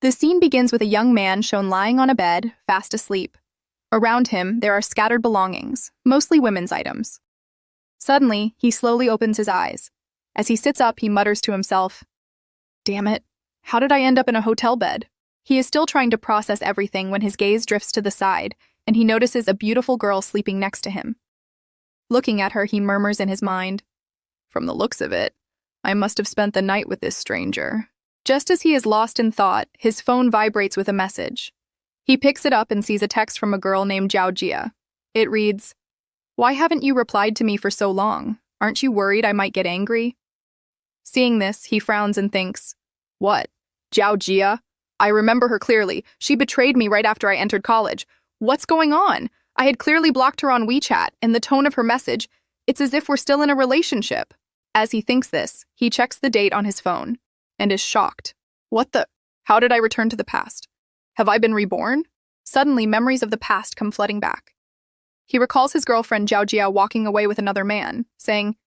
The scene begins with a young man shown lying on a bed, fast asleep. Around him, there are scattered belongings, mostly women's items. Suddenly, he slowly opens his eyes. As he sits up, he mutters to himself, "Damn it, how did I end up in a hotel bed?" He is still trying to process everything when his gaze drifts to the side, and he notices a beautiful girl sleeping next to him. Looking at her, he murmurs in his mind, "From the looks of it, I must have spent the night with this stranger." Just as he is lost in thought, his phone vibrates with a message. He picks it up and sees a text from a girl named Zhao Jia. It reads, "Why haven't you replied to me for so long? Aren't you worried I might get angry?" Seeing this, he frowns and thinks, "What? Zhao Jia? I remember her clearly. She betrayed me right after I entered college. What's going on? I had clearly blocked her on WeChat, and the tone of her message, it's as if we're still in a relationship." As he thinks this, he checks the date on his phone and is shocked. What the? How did I return to the past? Have I been reborn? Suddenly, memories of the past come flooding back. He recalls his girlfriend Zhao Jia walking away with another man, saying,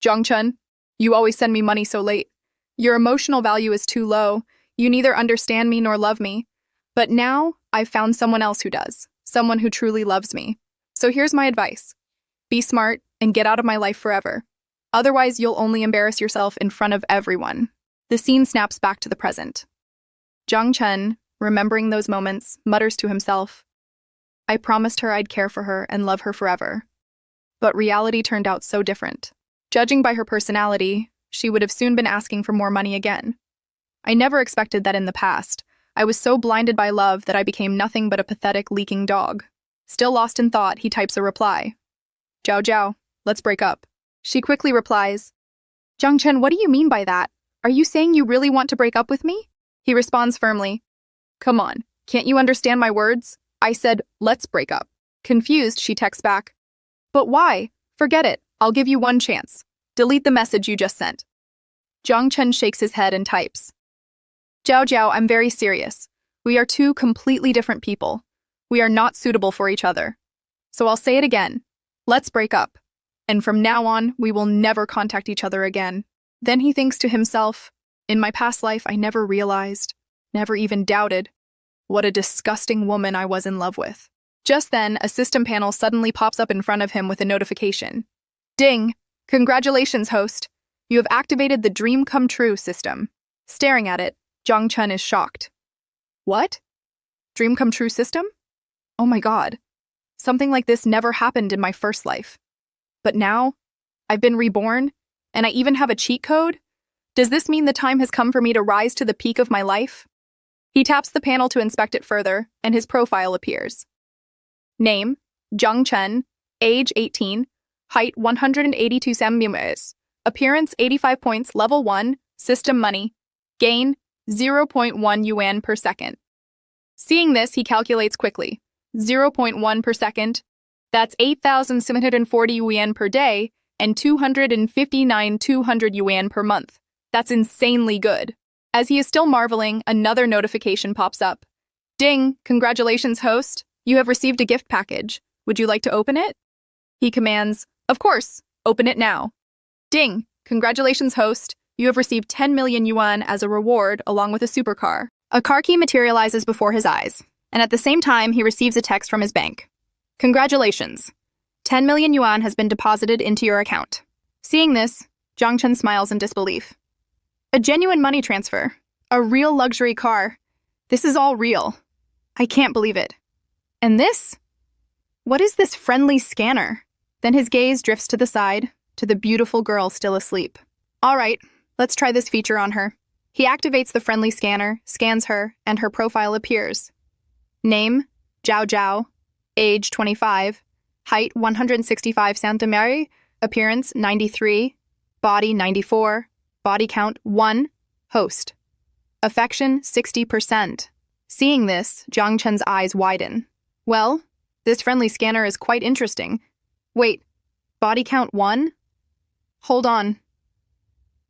"Jiang Cheng, you always send me money so late. Your emotional value is too low. You neither understand me nor love me. But now, I've found someone else who does, someone who truly loves me. So here's my advice. Be smart and get out of my life forever. Otherwise, you'll only embarrass yourself in front of everyone." The scene snaps back to the present. Jiang Cheng, remembering those moments, mutters to himself, "I promised her I'd care for her and love her forever." But reality turned out so different. Judging by her personality, she would have soon been asking for more money again. I never expected that in the past. I was so blinded by love that I became nothing but a pathetic, leaking dog. Still lost in thought, he types a reply. "Zhao Zhao, let's break up." She quickly replies, "Jiang Cheng, what do you mean by that? Are you saying you really want to break up with me?" He responds firmly, "Come on, can't you understand my words? I said, let's break up." Confused, she texts back, "But why? Forget it. I'll give you one chance. Delete the message you just sent." Jiang Cheng shakes his head and types, "Zhao Zhao, I'm very serious. We are two completely different people. We are not suitable for each other. So I'll say it again. Let's break up. And from now on, we will never contact each other again." Then he thinks to himself, "In my past life, I never realized, never even doubted, what a disgusting woman I was in love with." Just then, a system panel suddenly pops up in front of him with a notification. "Ding! Congratulations, host. You have activated the Dream Come True system." Staring at it, Jiang Cheng is shocked. "What? Dream Come True system? Oh my god. Something like this never happened in my first life. But now, I've been reborn, and I even have a cheat code? Does this mean the time has come for me to rise to the peak of my life?" He taps the panel to inspect it further, and his profile appears. Name, Jiang Cheng, age 18, height 182 centimeters, appearance 85 points, level 1, system money, gain 0.1 yuan per second. Seeing this, he calculates quickly. 0.1 per second, that's 8,740 yuan per day, and 259,200 yuan per month. That's insanely good. As he is still marveling, another notification pops up. "Ding! Congratulations, host. You have received a gift package. Would you like to open it?" He commands, "Of course. Open it now." "Ding! Congratulations, host. You have received 10 million yuan as a reward along with a supercar." A car key materializes before his eyes, and at the same time, he receives a text from his bank. "Congratulations. 10 million yuan has been deposited into your account." Seeing this, Jiang Cheng smiles in disbelief. A genuine money transfer. A real luxury car. This is all real. I can't believe it. And this? What is this friendly scanner? Then his gaze drifts to the side, to the beautiful girl still asleep. All right, let's try this feature on her. He activates the friendly scanner, scans her, and her profile appears. Name, Zhao Zhao, age 25, height 165 centimeters, appearance 93, body 94, body count 1, host. Affection 60%. Seeing this, Jiang Chen's eyes widen. Well, this friendly scanner is quite interesting. Wait, body count 1? Hold on.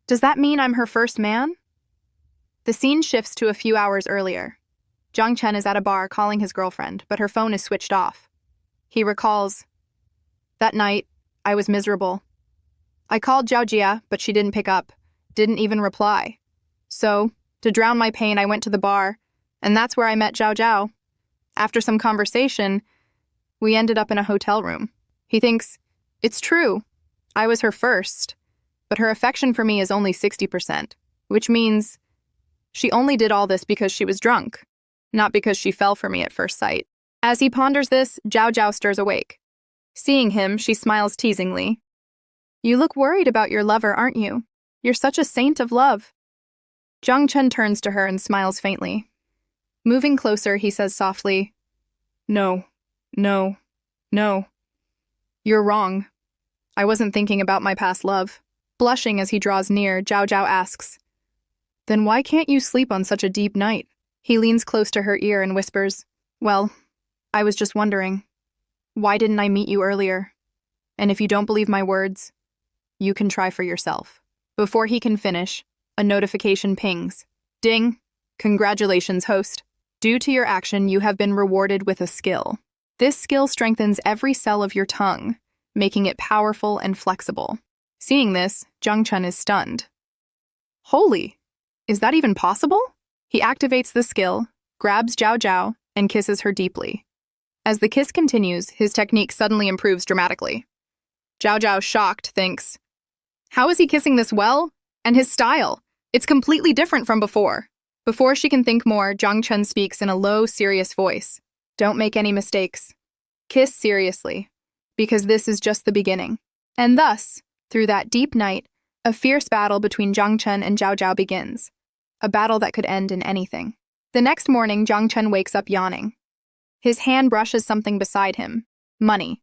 Does that mean I'm her first man? The scene shifts to a few hours earlier. Jiang Chen is at a bar calling his girlfriend, but her phone is switched off. He recalls, "That night, I was miserable. I called Zhao Jia, but she didn't pick up, didn't even reply. So, to drown my pain, I went to the bar, And that's where I met Zhao Zhao. After some conversation, we ended up in a hotel room. He thinks, it's true, I was her first, but her affection for me is only 60%, which means she only did all this because she was drunk, not because she fell for me at first sight. As he ponders this, Zhao Zhao stirs awake. Seeing him, she smiles teasingly. You look worried about your lover, aren't you? You're such a saint of love. Jiang Cheng turns to her and smiles faintly. Moving closer, he says softly, No. You're wrong. I wasn't thinking about my past love. Blushing as he draws near, Zhao Zhao asks, Then why can't you sleep on such a deep night? He leans close to her ear and whispers, Well, I was just wondering, why didn't I meet you earlier? And if you don't believe my words, you can try for yourself. Before he can finish, a notification pings. Ding! Congratulations, host. Due to your action, you have been rewarded with a skill. This skill strengthens every cell of your tongue, making it powerful and flexible. Seeing this, Jiang Cheng is stunned. Holy! Is that even possible? He activates the skill, grabs Zhao Zhao, and kisses her deeply. As the kiss continues, his technique suddenly improves dramatically. Zhao Zhao, shocked, thinks, How is he kissing this well? And his style? It's completely different from before. Before she can think more, Jiang Cheng speaks in a low, serious voice. Don't make any mistakes. Kiss seriously, because this is just the beginning. And thus, through that deep night, a fierce battle between Jiang Cheng and Zhao Zhao begins. A battle that could end in anything. The next morning, Jiang Cheng wakes up yawning. His hand brushes something beside him. Money.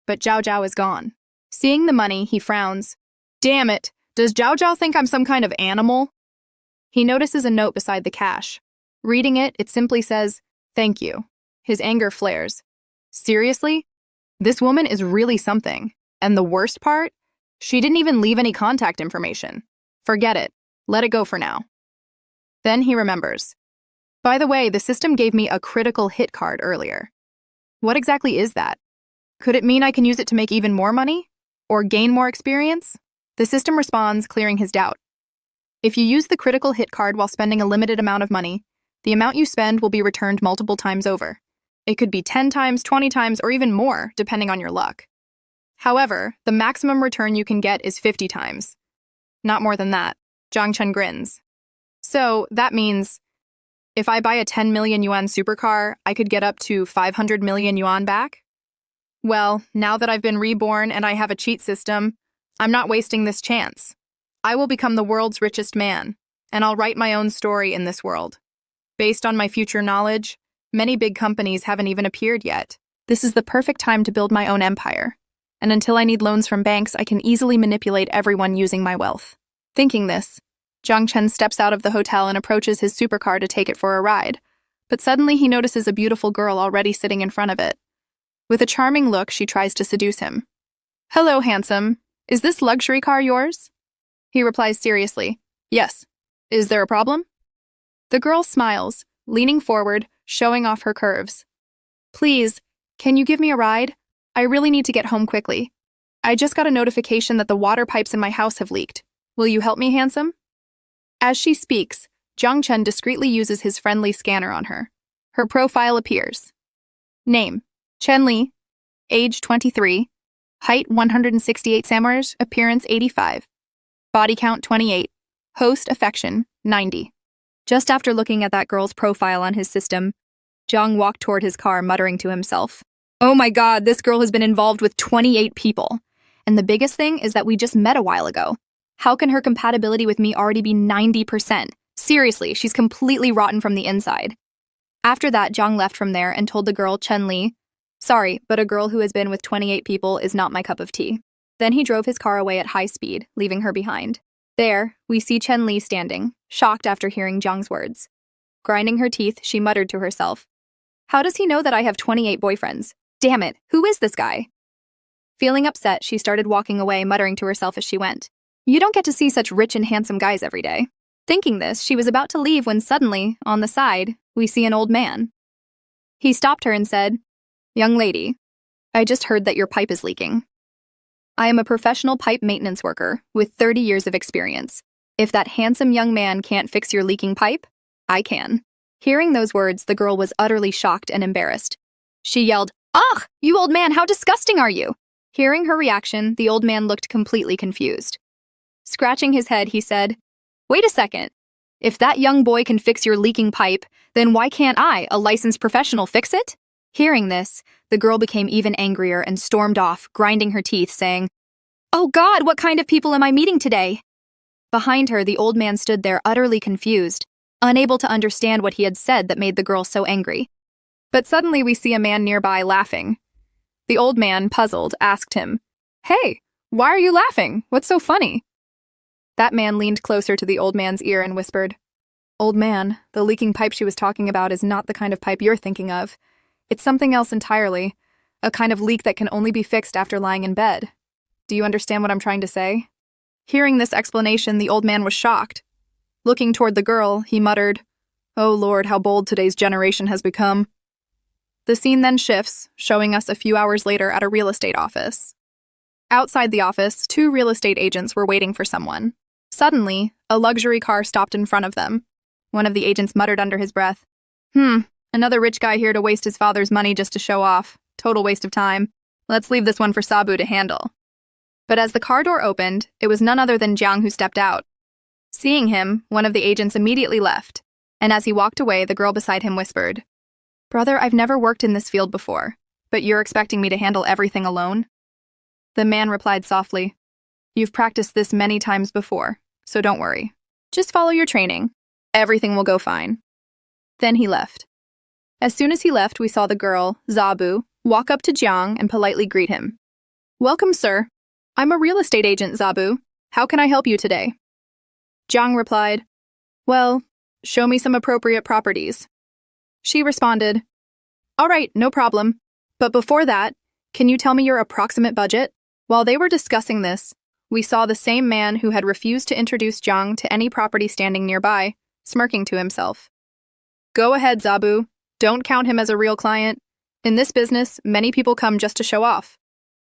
But Zhao Zhao is gone. Seeing the money, he frowns. Damn it! Does Zhao Zhao think I'm some kind of animal? He notices a note beside the cash. Reading it, it simply says, Thank you. His anger flares. Seriously? This woman is really something. And the worst part? She didn't even leave any contact information. Forget it. Let it go for now. Then he remembers. By the way, the system gave me a critical hit card earlier. What exactly is that? Could it mean I can use it to make even more money? Or gain more experience? The system responds, clearing his doubt. If you use the critical hit card while spending a limited amount of money, the amount you spend will be returned multiple times over. It could be 10 times, 20 times, or even more, depending on your luck. However, the maximum return you can get is 50 times. Not more than that. Jiang Cheng grins. So, that means, if I buy a 10 million yuan supercar, I could get up to 500 million yuan back? Well, now that I've been reborn and I have a cheat system, I'm not wasting this chance. I will become the world's richest man, and I'll write my own story in this world. Based on my future knowledge, many big companies haven't even appeared yet. This is the perfect time to build my own empire. And until I need loans from banks, I can easily manipulate everyone using my wealth. Thinking this, Jiang Cheng steps out of the hotel and approaches his supercar to take it for a ride. But suddenly he notices a beautiful girl already sitting in front of it. With a charming look, she tries to seduce him. Hello, handsome. Is this luxury car yours? He replies seriously, Yes. Is there a problem? The girl smiles, leaning forward, showing off her curves. Please, can you give me a ride? I really need to get home quickly. I just got a notification that the water pipes in my house have leaked. Will you help me, handsome? As she speaks, Jiang Cheng discreetly uses his friendly scanner on her. Her profile appears. Name, Chen Li. Age 23. Height 168 cm, appearance 85. Body count 28. Host affection 90. Just after looking at that girl's profile on his system, Jiang walked toward his car muttering to himself, Oh my god, this girl has been involved with 28 people. And the biggest thing is that we just met a while ago. How can her compatibility with me already be 90%? Seriously, she's completely rotten from the inside. After that, Jiang left from there and told the girl Chen Li, Sorry, but a girl who has been with 28 people is not my cup of tea. Then he drove his car away at high speed, leaving her behind. There, we see Chen Li standing, shocked after hearing Jiang's words. Grinding her teeth, she muttered to herself, How does he know that I have 28 boyfriends? Damn it, who is this guy? Feeling upset, she started walking away, muttering to herself as she went. You don't get to see such rich and handsome guys every day. Thinking this, she was about to leave when suddenly, on the side, we see an old man. He stopped her and said, Young lady, I just heard that your pipe is leaking. I am a professional pipe maintenance worker with 30 years of experience. If that handsome young man can't fix your leaking pipe, I can. Hearing those words, the girl was utterly shocked and embarrassed. She yelled, "Ugh, you old man, how disgusting are you?" Hearing her reaction, the old man looked completely confused. Scratching his head, he said, "Wait a second. If that young boy can fix your leaking pipe, then why can't I, a licensed professional, fix it?" Hearing this, the girl became even angrier and stormed off, grinding her teeth, saying, "Oh God, what kind of people am I meeting today?" Behind her, the old man stood there utterly confused, unable to understand what he had said that made the girl so angry. But suddenly we see a man nearby laughing. The old man, puzzled, asked him, "Hey, why are you laughing? What's so funny?" That man leaned closer to the old man's ear and whispered, "Old man, the leaking pipe she was talking about is not the kind of pipe you're thinking of. It's something else entirely, a kind of leak that can only be fixed after lying in bed. Do you understand what I'm trying to say?" Hearing this explanation, the old man was shocked. Looking toward the girl, he muttered, "Oh Lord, how bold today's generation has become." The scene then shifts, showing us a few hours later at a real estate office. Outside the office, 2 real estate agents were waiting for someone. Suddenly, a luxury car stopped in front of them. One of the agents muttered under his breath, Another rich guy here to waste his father's money just to show off. Total waste of time. Let's leave this one for Sabu to handle." But as the car door opened, it was none other than Jiang who stepped out. Seeing him, one of the agents immediately left, and as he walked away, the girl beside him whispered, "Brother, I've never worked in this field before, but you're expecting me to handle everything alone?" The man replied softly, "You've practiced this many times before, so don't worry. Just follow your training. Everything will go fine." Then he left. As soon as he left, we saw the girl, Zabu, walk up to Jiang and politely greet him. "Welcome, sir. I'm a real estate agent, Zabu. How can I help you today?" Jiang replied, "Well, show me some appropriate properties." She responded, "All right, no problem. But before that, can you tell me your approximate budget?" While they were discussing this, we saw the same man who had refused to introduce Jiang to any property standing nearby, smirking to himself. "Go ahead, Zabu. Don't count him as a real client. In this business, many people come just to show off.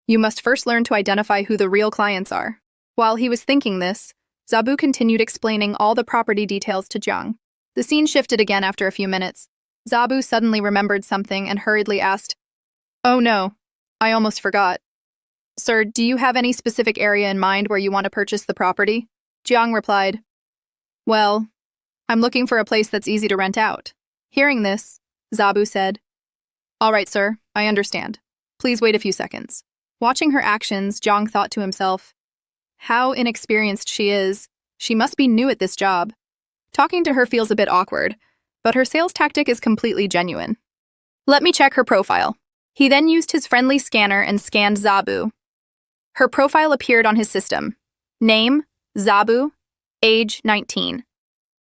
You must first learn to identify who the real clients are." While he was thinking this, Zabu continued explaining all the property details to Jiang. The scene shifted again after a few minutes. Zabu suddenly remembered something and hurriedly asked, "Oh no, I almost forgot. Sir, do you have any specific area in mind where you want to purchase the property?" Jiang replied, "Well, I'm looking for a place that's easy to rent out." Hearing this, Zabu said, "All right, sir, I understand. Please wait a few seconds." Watching her actions, Jiang thought to himself, "How inexperienced she is. She must be new at this job. Talking to her feels a bit awkward, but her sales tactic is completely genuine. Let me check her profile." He then used his friendly scanner and scanned Zabu. Her profile appeared on his system. Name, Zabu, age 19.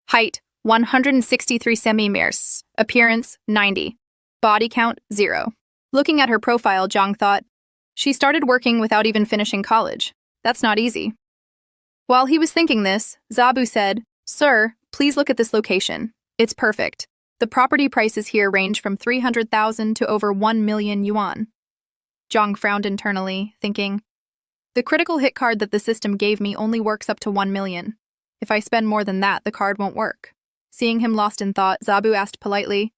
Height, 163 centimeters. Appearance, 90. Body count, 0. Looking at her profile, Jiang thought, she started working without even finishing college. That's not easy. While he was thinking this, Zabu said, "Sir, please look at this location. It's perfect. The property prices here range from 300,000 to over 1 million yuan." Jiang frowned internally, thinking, the critical hit card that the system gave me only works up to 1 million. If I spend more than that, the card won't work. Seeing him lost in thought, Zabu asked politely,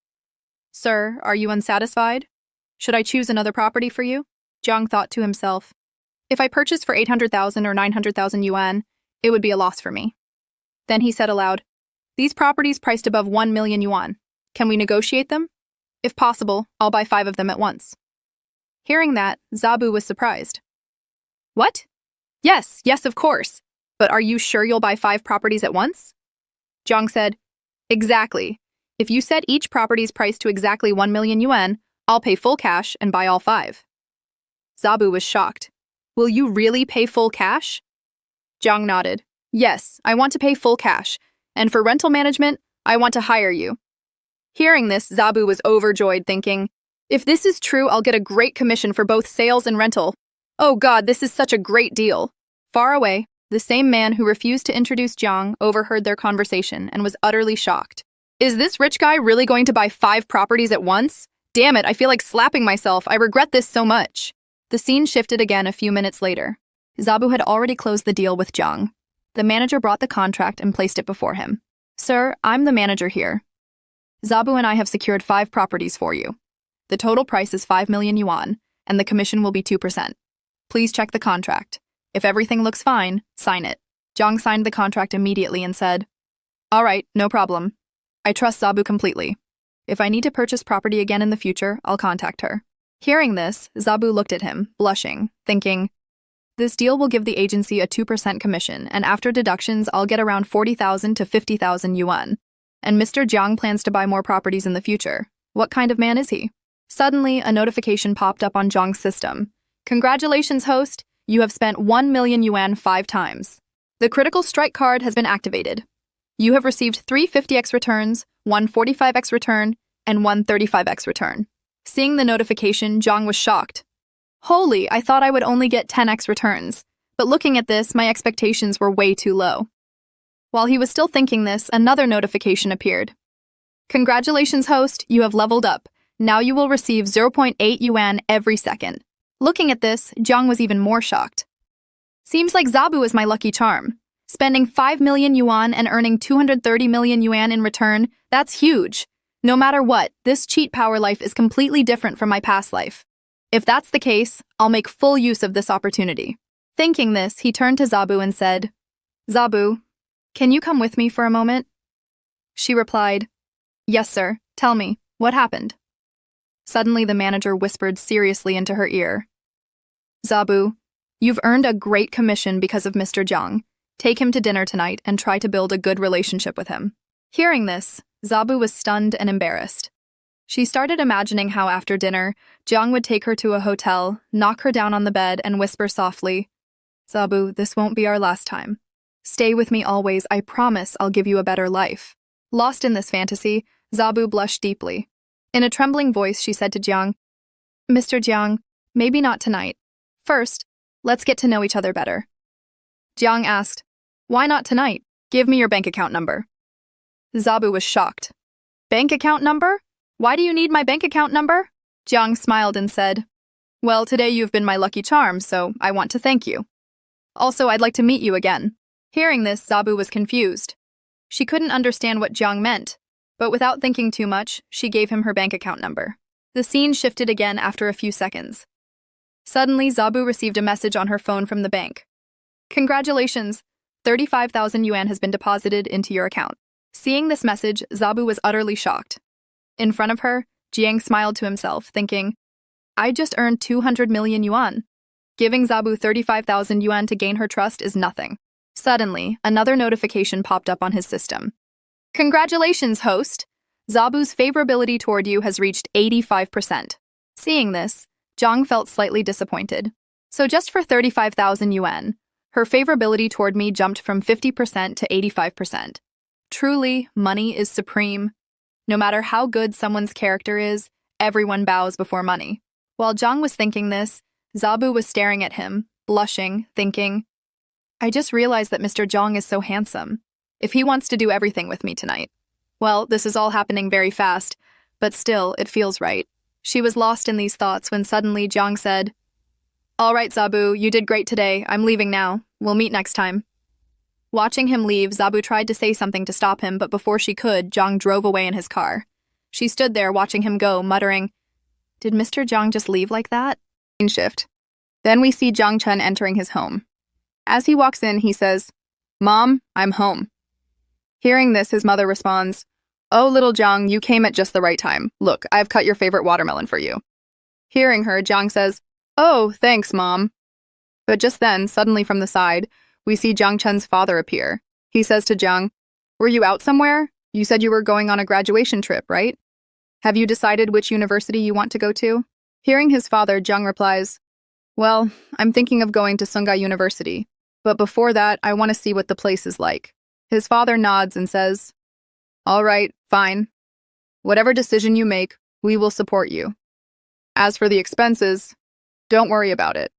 "Sir, are you unsatisfied? Should I choose another property for you?" Jiang thought to himself, if I purchase for 800,000 or 900,000 yuan, it would be a loss for me. Then he said aloud, "These properties priced above 1 million yuan. Can we negotiate them? If possible, I'll buy 5 of them at once." Hearing that, Zabu was surprised. "What? Yes, of course. But are you sure you'll buy 5 properties at once?" Jiang said, "Exactly. If you set each property's price to exactly 1 million yuan, I'll pay full cash and buy all 5. Zabu was shocked. "Will you really pay full cash?" Jiang nodded. "Yes, I want to pay full cash. And for rental management, I want to hire you." Hearing this, Zabu was overjoyed, thinking, if this is true, I'll get a great commission for both sales and rental. Oh God, this is such a great deal. Far away, the same man who refused to introduce Jiang overheard their conversation and was utterly shocked. Is this rich guy really going to buy 5 properties at once? Damn it, I feel like slapping myself. I regret this so much. The scene shifted again a few minutes later. Zabu had already closed the deal with Jiang. The manager brought the contract and placed it before him. "Sir, I'm the manager here." Zabu and I have secured 5 properties for you. The total price is 5 million yuan, and the commission will be 2%. Please check the contract. If everything looks fine, sign it. Jiang signed the contract immediately and said, "All right, no problem. I trust Zabu completely. If I need to purchase property again in the future, I'll contact her." Hearing this, Zabu looked at him, blushing, thinking, this deal will give the agency a 2% commission, and after deductions, I'll get around 40,000 to 50,000 yuan. And Mr. Jiang plans to buy more properties in the future. What kind of man is he? Suddenly, a notification popped up on Jiang's system. Congratulations, host! You have spent 1 million yuan 5 times. The critical strike card has been activated. You have received 3 50x returns, 1 45x return, and 1 35x return. Seeing the notification, Jiang was shocked. Holy, I thought I would only get 10x returns, but looking at this, my expectations were way too low. While he was still thinking this, another notification appeared. Congratulations, host, you have leveled up. Now you will receive 0.8 yuan every second. Looking at this, Jiang was even more shocked. Seems like Zabu is my lucky charm. Spending 5 million yuan and earning 230 million yuan in return, that's huge. No matter what, this cheat power life is completely different from my past life. If that's the case, I'll make full use of this opportunity. Thinking this, he turned to Zabu and said, Zabu, can you come with me for a moment? She replied, Yes, sir. Tell me, what happened? Suddenly, the manager whispered seriously into her ear. Zabu, you've earned a great commission because of Mr. Jiang. Take him to dinner tonight and try to build a good relationship with him. Hearing this, Zabu was stunned and embarrassed. She started imagining how after dinner, Jiang would take her to a hotel, knock her down on the bed, and whisper softly, Zabu, this won't be our last time. Stay with me always, I promise I'll give you a better life. Lost in this fantasy, Zabu blushed deeply. In a trembling voice, she said to Jiang, Mr. Jiang, maybe not tonight. First, let's get to know each other better. Jiang asked, Why not tonight? Give me your bank account number. Zabu was shocked. Bank account number? Why do you need my bank account number? Jiang smiled and said, Well, today you've been my lucky charm, so I want to thank you. Also, I'd like to meet you again. Hearing this, Zabu was confused. She couldn't understand what Jiang meant, but without thinking too much, she gave him her bank account number. The scene shifted again after a few seconds. Suddenly, Zabu received a message on her phone from the bank. Congratulations! 35,000 yuan has been deposited into your account. Seeing this message, Zabu was utterly shocked. In front of her, Jiang smiled to himself, thinking, I just earned 200 million yuan. Giving Zabu 35,000 yuan to gain her trust is nothing. Suddenly, another notification popped up on his system. Congratulations, host! Zabu's favorability toward you has reached 85%. Seeing this, Jiang felt slightly disappointed. So just for 35,000 yuan, her favorability toward me jumped from 50% to 85%. Truly, money is supreme. No matter how good someone's character is, everyone bows before money. While Jiang was thinking this, Zabu was staring at him, blushing, thinking, I just realized that Mr. Jiang is so handsome. If he wants to do everything with me tonight. Well, this is all happening very fast, but still, it feels right. She was lost in these thoughts when suddenly Jiang said, All right, Zabu, you did great today. I'm leaving now. We'll meet next time. Watching him leave, Zabu tried to say something to stop him, but before she could, Jiang drove away in his car. She stood there watching him go, muttering, Did Mr. Jiang just leave like that? Shift. Then we see Jiang Cheng entering his home. As he walks in, he says, Mom, I'm home. Hearing this, his mother responds, Oh, little Jiang, you came at just the right time. Look, I've cut your favorite watermelon for you. Hearing her, Jiang says, Oh, thanks, Mom. But just then, suddenly from the side, we see Jiang Chen's father appear. He says to Jiang, Were you out somewhere? You said you were going on a graduation trip, right? Have you decided which university you want to go to? Hearing his father, Jiang replies, Well, I'm thinking of going to Scumbag University. But before that, I want to see what the place is like. His father nods and says, All right, fine. Whatever decision you make, we will support you. As for the expenses, don't worry about it.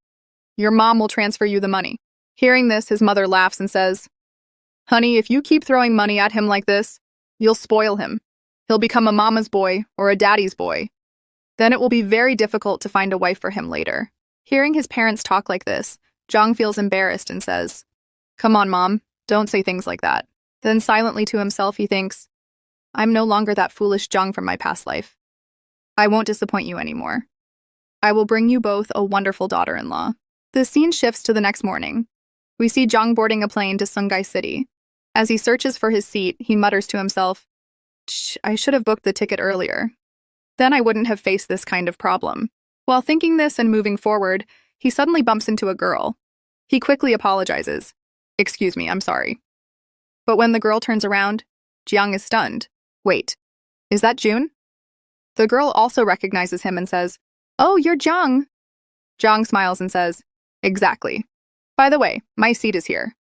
Your mom will transfer you the money. Hearing this, his mother laughs and says, Honey, if you keep throwing money at him like this, you'll spoil him. He'll become a mama's boy or a daddy's boy. Then it will be very difficult to find a wife for him later. Hearing his parents talk like this, Jiang feels embarrassed and says, Come on, Mom. Don't say things like that. Then silently to himself he thinks, I'm no longer that foolish Jiang from my past life. I won't disappoint you anymore. I will bring you both a wonderful daughter-in-law. The scene shifts to the next morning. We see Jiang boarding a plane to Sungai City. As he searches for his seat, he mutters to himself, I should have booked the ticket earlier. Then I wouldn't have faced this kind of problem. While thinking this and moving forward, he suddenly bumps into a girl. He quickly apologizes. Excuse me, I'm sorry. But when the girl turns around, Jiang is stunned. Wait, is that June? The girl also recognizes him and says, Oh, you're Jiang. Jiang smiles and says, Exactly. By the way, my seat is here.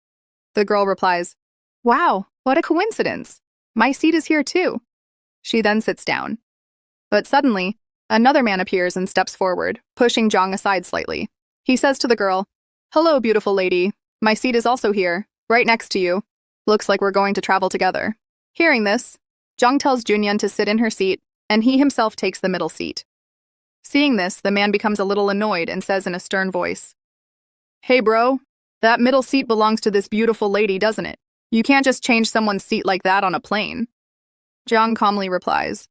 The girl replies, Wow, what a coincidence. My seat is here too. She then sits down. But suddenly, another man appears and steps forward, pushing Jiang aside slightly. He says to the girl, Hello, beautiful lady. My seat is also here, right next to you. Looks like we're going to travel together. Hearing this, Jiang tells Junyan to sit in her seat, and he himself takes the middle seat. Seeing this, the man becomes a little annoyed and says in a stern voice, Hey bro, that middle seat belongs to this beautiful lady, doesn't it? You can't just change someone's seat like that on a plane. Jiang calmly replies,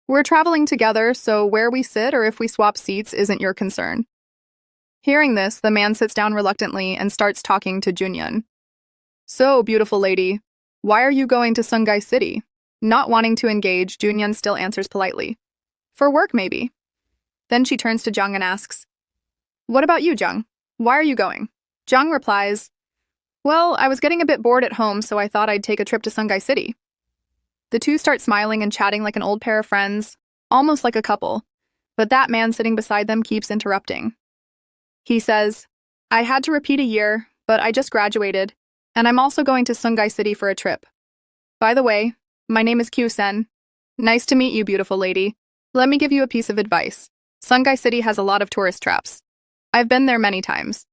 We're traveling together, so where we sit or if we swap seats isn't your concern. Hearing this, the man sits down reluctantly and starts talking to Junyan. So, beautiful lady, why are you going to Sungai City? Not wanting to engage, Junyan still answers politely. For work, maybe. Then she turns to Jiang and asks, What about you, Jiang? Why are you going? Jiang replies, Well, I was getting a bit bored at home, so I thought I'd take a trip to Sungai City. The two start smiling and chatting like an old pair of friends, almost like a couple, but that man sitting beside them keeps interrupting. He says, I had to repeat a year, but I just graduated, and I'm also going to Sungai City for a trip. By the way, my name is Q-sen. Nice to meet you, beautiful lady. Let me give you a piece of advice. Sungai City has a lot of tourist traps. I've been there many times.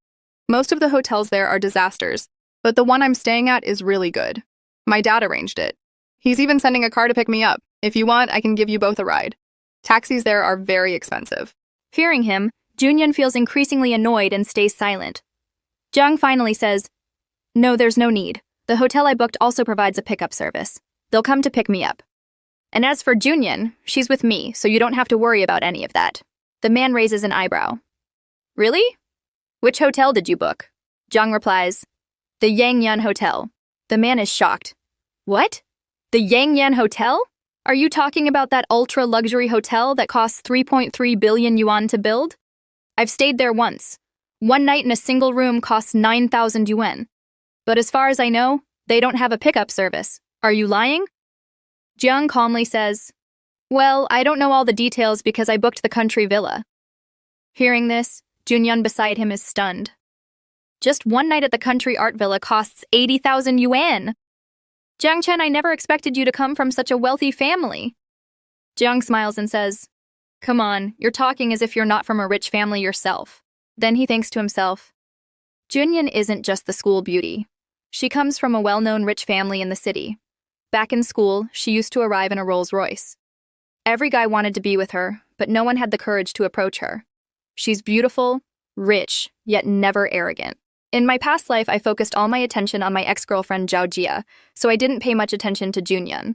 Most of the hotels there are disasters, but the one I'm staying at is really good. My dad arranged it. He's even sending a car to pick me up. If you want, I can give you both a ride. Taxis there are very expensive. Hearing him, Junyan feels increasingly annoyed and stays silent. Jiang finally says, No, there's no need. The hotel I booked also provides a pickup service. They'll come to pick me up. And as for Junyan, she's with me, so you don't have to worry about any of that. The man raises an eyebrow. Really? Which hotel did you book? Jiang replies, The Yangyan Hotel. The man is shocked. What? The Yangyan Hotel? Are you talking about that ultra-luxury hotel that costs 3.3 billion yuan to build? I've stayed there once. One night in a single room costs 9,000 yuan. But as far as I know, they don't have a pickup service. Are you lying? Jiang calmly says, Well, I don't know all the details because I booked the country villa. Hearing this, Junyan beside him is stunned. Just one night at the country art villa costs 80,000 yuan. Jiang Cheng, I never expected you to come from such a wealthy family. Jiang smiles and says, Come on, you're talking as if you're not from a rich family yourself. Then he thinks to himself, Junyan isn't just the school beauty. She comes from a well-known rich family in the city. Back in school, she used to arrive in a Rolls-Royce. Every guy wanted to be with her, but no one had the courage to approach her. She's beautiful, rich, yet never arrogant. In my past life, I focused all my attention on my ex-girlfriend Zhao Jia, so I didn't pay much attention to Junyan.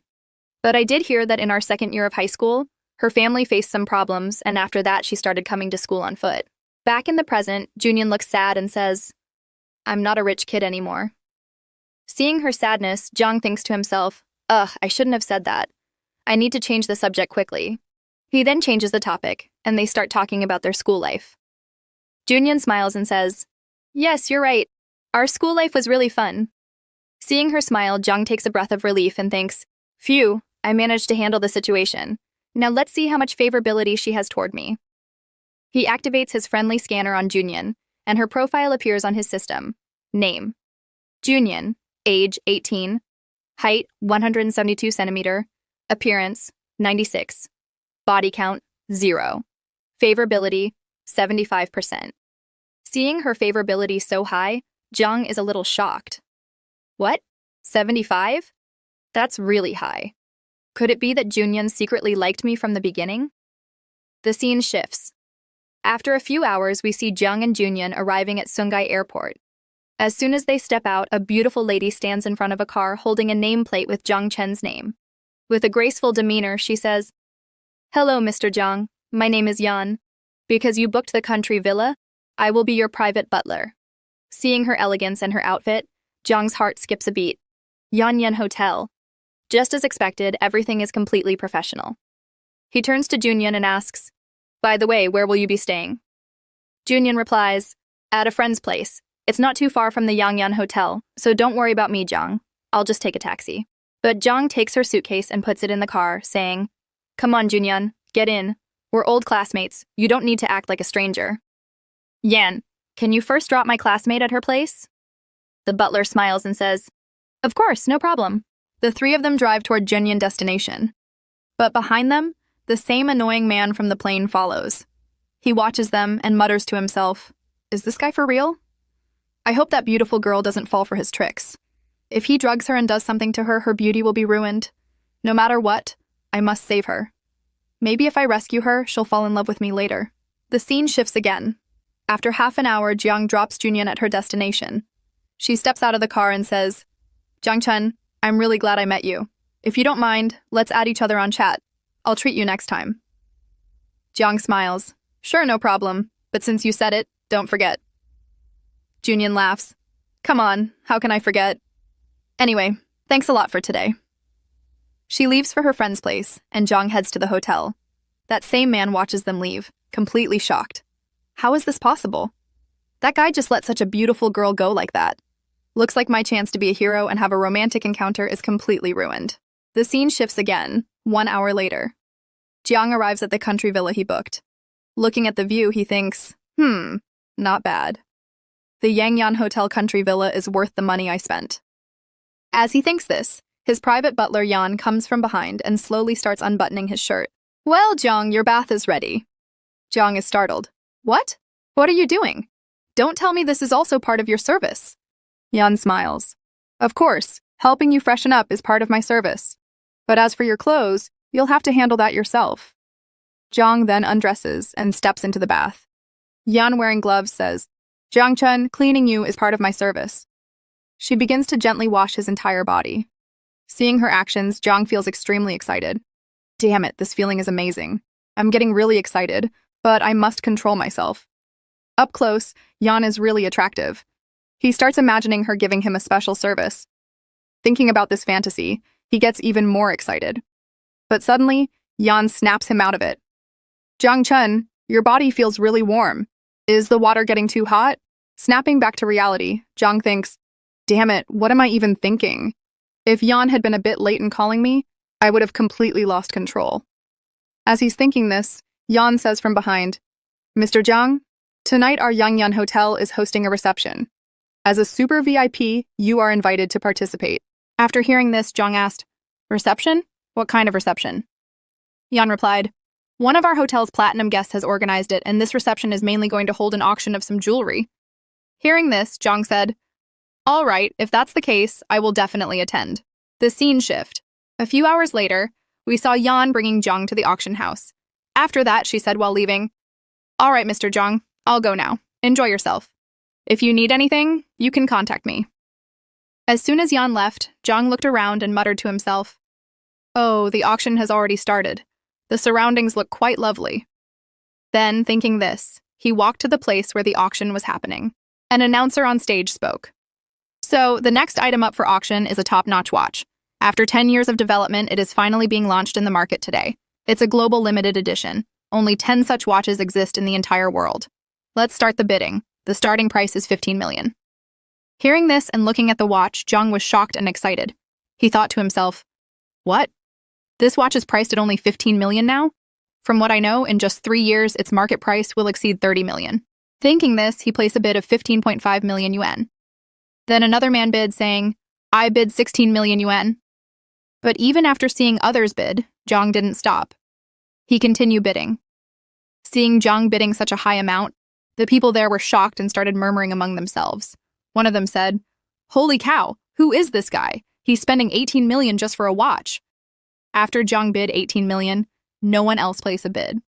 But I did hear that in our second year of high school, her family faced some problems, and after that she started coming to school on foot. Back in the present, Junyan looks sad and says, I'm not a rich kid anymore. Seeing her sadness, Jiang thinks to himself, I shouldn't have said that. I need to change the subject quickly. He then changes the topic, and they start talking about their school life. Junyan smiles and says, Yes, you're right. Our school life was really fun. Seeing her smile, Jiang takes a breath of relief and thinks, Phew, I managed to handle the situation. Now let's see how much favorability she has toward me. He activates his friendly scanner on Junyan, and her profile appears on his system. Name: Junyan, age 18, height 172 centimeter, appearance 96, body count 0, favorability 75%. Seeing her favorability so high, Jiang is a little shocked. What? 75? That's really high. Could it be that Junyan secretly liked me from the beginning? The scene shifts. After a few hours, we see Jiang and Junyan arriving at Sungai Airport. As soon as they step out, a beautiful lady stands in front of a car holding a nameplate with Jiang Chen's name. With a graceful demeanor, she says, "Hello, Mr. Jiang. My name is Yan. Because you booked the country villa, I will be your private butler." Seeing her elegance and her outfit, Jiang's heart skips a beat. Yan Hotel. Just as expected, everything is completely professional. He turns to Junyan and asks, "By the way, where will you be staying?" Junyan replies, "At a friend's place. It's not too far from the Yanyan Hotel, so don't worry about me, Jiang. I'll just take a taxi." But Jiang takes her suitcase and puts it in the car, saying, "Come on, Junyan, get in. We're old classmates. You don't need to act like a stranger." "Yan, can you first drop my classmate at her place?" The butler smiles and says, "Of course, no problem." The three of them drive toward Junyan destination. But behind them, the same annoying man from the plane follows. He watches them and mutters to himself, "Is this guy for real? I hope that beautiful girl doesn't fall for his tricks. If he drugs her and does something to her, her beauty will be ruined. No matter what, I must save her. Maybe if I rescue her, she'll fall in love with me later." The scene shifts again. After half an hour, Jiang drops Junyan at her destination. She steps out of the car and says, "Jiang Cheng, I'm really glad I met you. If you don't mind, let's add each other on chat. I'll treat you next time." Jiang smiles. "Sure, no problem, but since you said it, don't forget." Junyan laughs. "Come on, how can I forget? Anyway, thanks a lot for today." She leaves for her friend's place, and Jiang heads to the hotel. That same man watches them leave, completely shocked. How is this possible? That guy just let such a beautiful girl go like that. Looks like my chance to be a hero and have a romantic encounter is completely ruined. The scene shifts again, 1 hour later. Jiang arrives at the country villa he booked. Looking at the view, he thinks, not bad. The Yanyan Hotel country villa is worth the money I spent. As he thinks this, his private butler Yan comes from behind and slowly starts unbuttoning his shirt. "Well, Jiang, your bath is ready." Jiang is startled. "What? What are you doing? Don't tell me this is also part of your service." Yan smiles. "Of course, helping you freshen up is part of my service. But as for your clothes, you'll have to handle that yourself." Jiang then undresses and steps into the bath. Yan, wearing gloves, says, "Jiang Cheng, cleaning you is part of my service." She begins to gently wash his entire body. Seeing her actions, Jiang feels extremely excited. Damn it, this feeling is amazing. I'm getting really excited, but I must control myself. Up close, Yan is really attractive. He starts imagining her giving him a special service. Thinking about this fantasy, he gets even more excited. But suddenly, Yan snaps him out of it. "Jiang Cheng, your body feels really warm. Is the water getting too hot?" Snapping back to reality, Jiang thinks, "Damn it, what am I even thinking? If Yan had been a bit late in calling me, I would have completely lost control." As he's thinking this, Yan says from behind, "Mr. Jiang, tonight our Yanyan Hotel is hosting a reception. As a super VIP, you are invited to participate." After hearing this, Jiang asked, "Reception? What kind of reception?" Yan replied, "One of our hotel's platinum guests has organized it, and this reception is mainly going to hold an auction of some jewelry." Hearing this, Jiang said, "All right, if that's the case, I will definitely attend." The scene shift. A few hours later, we saw Yan bringing Jiang to the auction house. After that, she said while leaving, "All right, Mr. Jiang, I'll go now. Enjoy yourself. If you need anything, you can contact me." As soon as Yan left, Jiang looked around and muttered to himself, "Oh, the auction has already started. The surroundings look quite lovely." Then, thinking this, he walked to the place where the auction was happening. An announcer on stage spoke. "So, the next item up for auction is a top-notch watch. After 10 years of development, it is finally being launched in the market today. It's a global limited edition. Only 10 such watches exist in the entire world. Let's start the bidding. The starting price is 15 million. Hearing this and looking at the watch, Jiang was shocked and excited. He thought to himself, "What? This watch is priced at only 15 million now? From what I know, in just 3 years, its market price will exceed 30 million. Thinking this, he placed a bid of 15.5 million yuan. Then another man bid, saying, "I bid 16 million yuan. But even after seeing others bid, Jiang didn't stop. He continued bidding. Seeing Jiang bidding such a high amount, the people there were shocked and started murmuring among themselves. One of them said, "Holy cow, who is this guy? He's spending 18 million just for a watch." After Jiang bid 18 million, no one else placed a bid.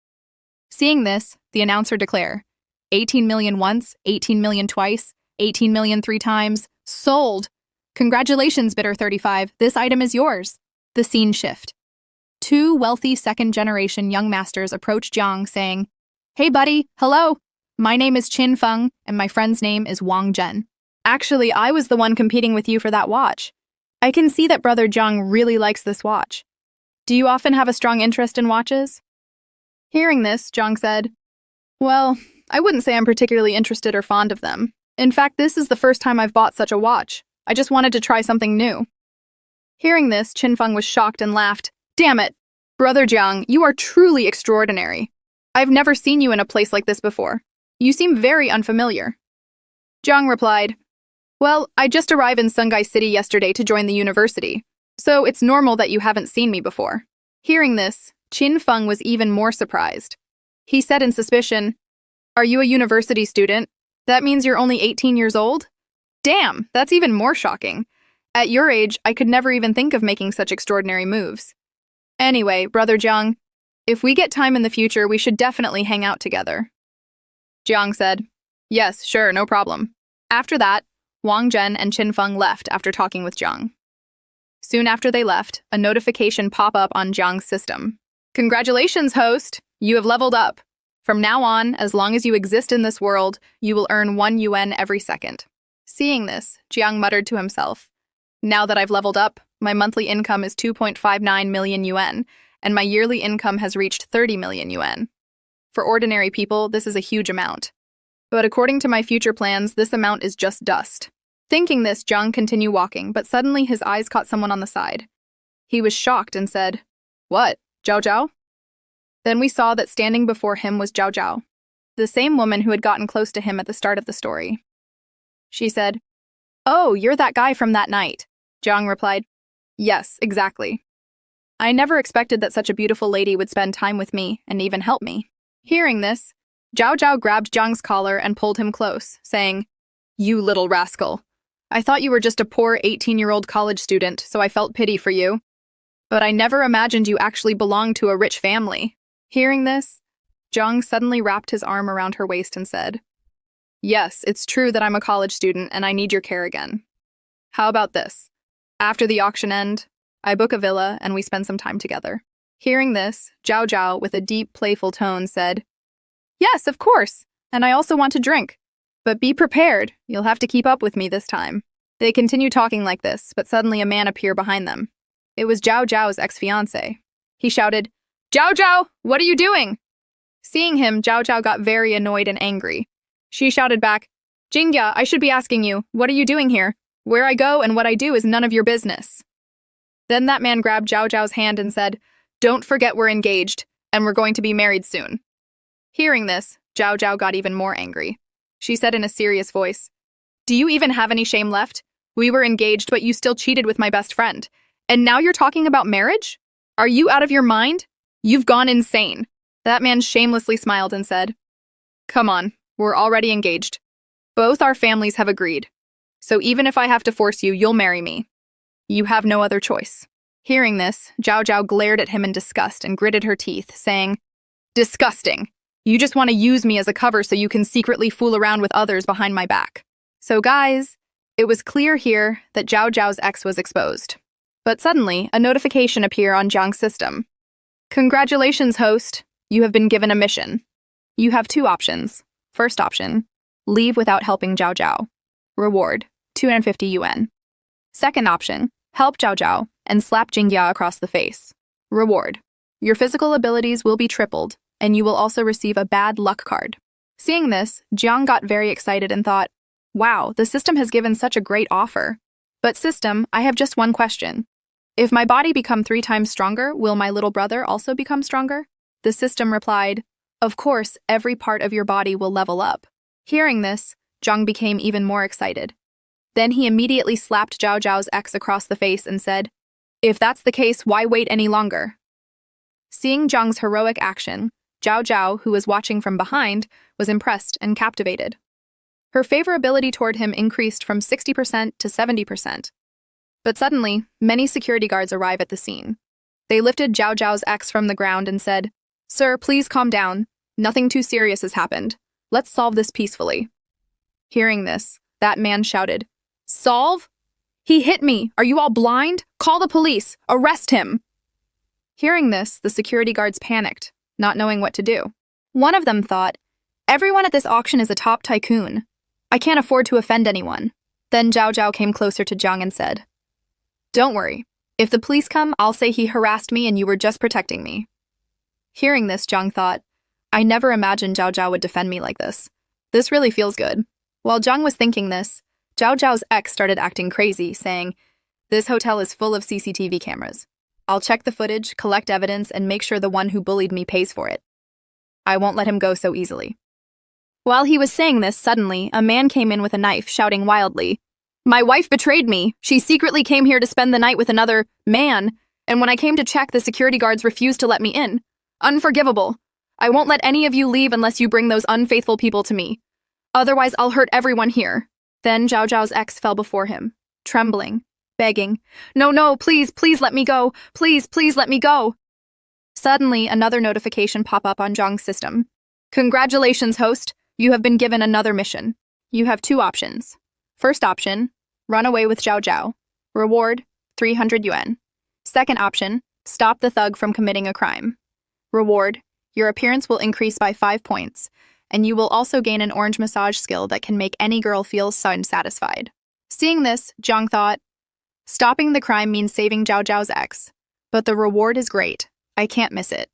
Seeing this, the announcer declared, 18 million once, 18 million twice, 18 million 3 times, sold. Congratulations, bidder 35, this item is yours. The scene shift. Two wealthy second-generation young masters approach Jiang, saying, "Hey buddy, hello. My name is Qin Feng, and my friend's name is Wang Zhen. Actually, I was the one competing with you for that watch. I can see that Brother Jiang really likes this watch. Do you often have a strong interest in watches?" Hearing this, Jiang said, "Well, I wouldn't say I'm particularly interested or fond of them. In fact, this is the first time I've bought such a watch. I just wanted to try something new." Hearing this, Qin Feng was shocked and laughed. "Damn it! Brother Jiang, you are truly extraordinary. I've never seen you in a place like this before. You seem very unfamiliar." Jiang replied, "Well, I just arrived in Sungai City yesterday to join the university, so it's normal that you haven't seen me before." Hearing this, Qin Feng was even more surprised. He said in suspicion, "Are you a university student? That means you're only 18 years old? Damn, that's even more shocking. At your age, I could never even think of making such extraordinary moves. Anyway, Brother Jiang, if we get time in the future, we should definitely hang out together." Jiang said, "Yes, sure, no problem." After that, Wang Zhen and Qin Feng left after talking with Jiang. Soon after they left, a notification popped up on Jiang's system. "Congratulations, host! You have leveled up. From now on, as long as you exist in this world, you will earn 1 yuan every second." Seeing this, Jiang muttered to himself, "Now that I've leveled up, my monthly income is 2.59 million yuan, and my yearly income has reached 30 million yuan. For ordinary people, this is a huge amount. But according to my future plans, this amount is just dust." Thinking this, Jiang continued walking, but suddenly his eyes caught someone on the side. He was shocked and said, "What, Zhao Zhao?" Then we saw that standing before him was Zhao Zhao, the same woman who had gotten close to him at the start of the story. She said, "Oh, you're that guy from that night." Jiang replied, "Yes, exactly. I never expected that such a beautiful lady would spend time with me and even help me." Hearing this, Zhao Zhao grabbed Jiang's collar and pulled him close, saying, "You little rascal. I thought you were just a poor 18-year-old college student, so I felt pity for you. But I never imagined you actually belonged to a rich family." Hearing this, Jiang suddenly wrapped his arm around her waist and said, "Yes, it's true that I'm a college student and I need your care again. How about this? After the auction end, I book a villa and we spend some time together." Hearing this, Zhao Zhao, with a deep, playful tone, said, "Yes, of course, and I also want to drink. But be prepared, you'll have to keep up with me this time." They continued talking like this, but suddenly a man appeared behind them. It was Zhao Zhao's ex-fiancé. He shouted, "Zhao Zhao, what are you doing?" Seeing him, Zhao Zhao got very annoyed and angry. She shouted back, "Jingya, I should be asking you, what are you doing here? Where I go and what I do is none of your business." Then that man grabbed Zhao Zhao's hand and said, "Don't forget we're engaged, and we're going to be married soon." Hearing this, Zhao Zhao got even more angry. She said in a serious voice, "Do you even have any shame left? We were engaged, but you still cheated with my best friend. And now you're talking about marriage? Are you out of your mind? You've gone insane." That man shamelessly smiled and said, "Come on, we're already engaged. Both our families have agreed. So even if I have to force you, you'll marry me. You have no other choice." Hearing this, Zhao Zhao glared at him in disgust and gritted her teeth, saying, "Disgusting. You just want to use me as a cover so you can secretly fool around with others behind my back." So guys, it was clear here that Zhao Zhao's ex was exposed. But suddenly, a notification appeared on Jiang's system. "Congratulations, host. You have been given a mission. You have 2 options. First option, leave without helping Zhao Zhao. Reward, 250 yuan. Second option, help Zhao Zhao and slap Jingya across the face. Reward, your physical abilities will be tripled, and you will also receive a bad luck card." Seeing this, Jiang got very excited and thought, "Wow, the system has given such a great offer. But system, I have just one question. If my body become 3 times stronger, will my little brother also become stronger?" The system replied, "Of course, every part of your body will level up." Hearing this, Jiang became even more excited. Then he immediately slapped Zhao Zhao's ex across the face and said, "If that's the case, why wait any longer?" Seeing Jiang's heroic action, Zhao Zhao, who was watching from behind, was impressed and captivated. Her favorability toward him increased from 60% to 70%. But suddenly, many security guards arrive at the scene. They lifted Zhao Zhao's ex from the ground and said, "Sir, please calm down. Nothing too serious has happened. Let's solve this peacefully." Hearing this, that man shouted, "Solve? He hit me. Are you all blind? Call the police. Arrest him." Hearing this, the security guards panicked, not knowing what to do. One of them thought, "Everyone at this auction is a top tycoon. I can't afford to offend anyone." Then Zhao Zhao came closer to Jiang and said, "Don't worry. If the police come, I'll say he harassed me and you were just protecting me." Hearing this, Jiang thought, "I never imagined Zhao Zhao would defend me like this. This really feels good." While Jiang was thinking this, Zhao Zhao's ex started acting crazy, saying, "This hotel is full of CCTV cameras. I'll check the footage, collect evidence, and make sure the one who bullied me pays for it. I won't let him go so easily." While he was saying this, suddenly, a man came in with a knife, shouting wildly, "My wife betrayed me. She secretly came here to spend the night with another man, and when I came to check, the security guards refused to let me in. Unforgivable. I won't let any of you leave unless you bring those unfaithful people to me. Otherwise, I'll hurt everyone here." Then Zhao Zhao's ex fell before him, trembling, begging, No, please, please let me go. Please, please let me go." Suddenly, another notification popped up on Jiang's system. "Congratulations, host. You have been given another mission. You have 2 options. First option, run away with Zhao Zhao. Reward, 300 yuan. Second option, stop the thug from committing a crime. Reward, your appearance will increase by 5 points, and you will also gain an orange massage skill that can make any girl feel satisfied." Seeing this, Jiang thought, stopping the crime means saving Zhao Zhao's ex, but the reward is great. I can't miss it.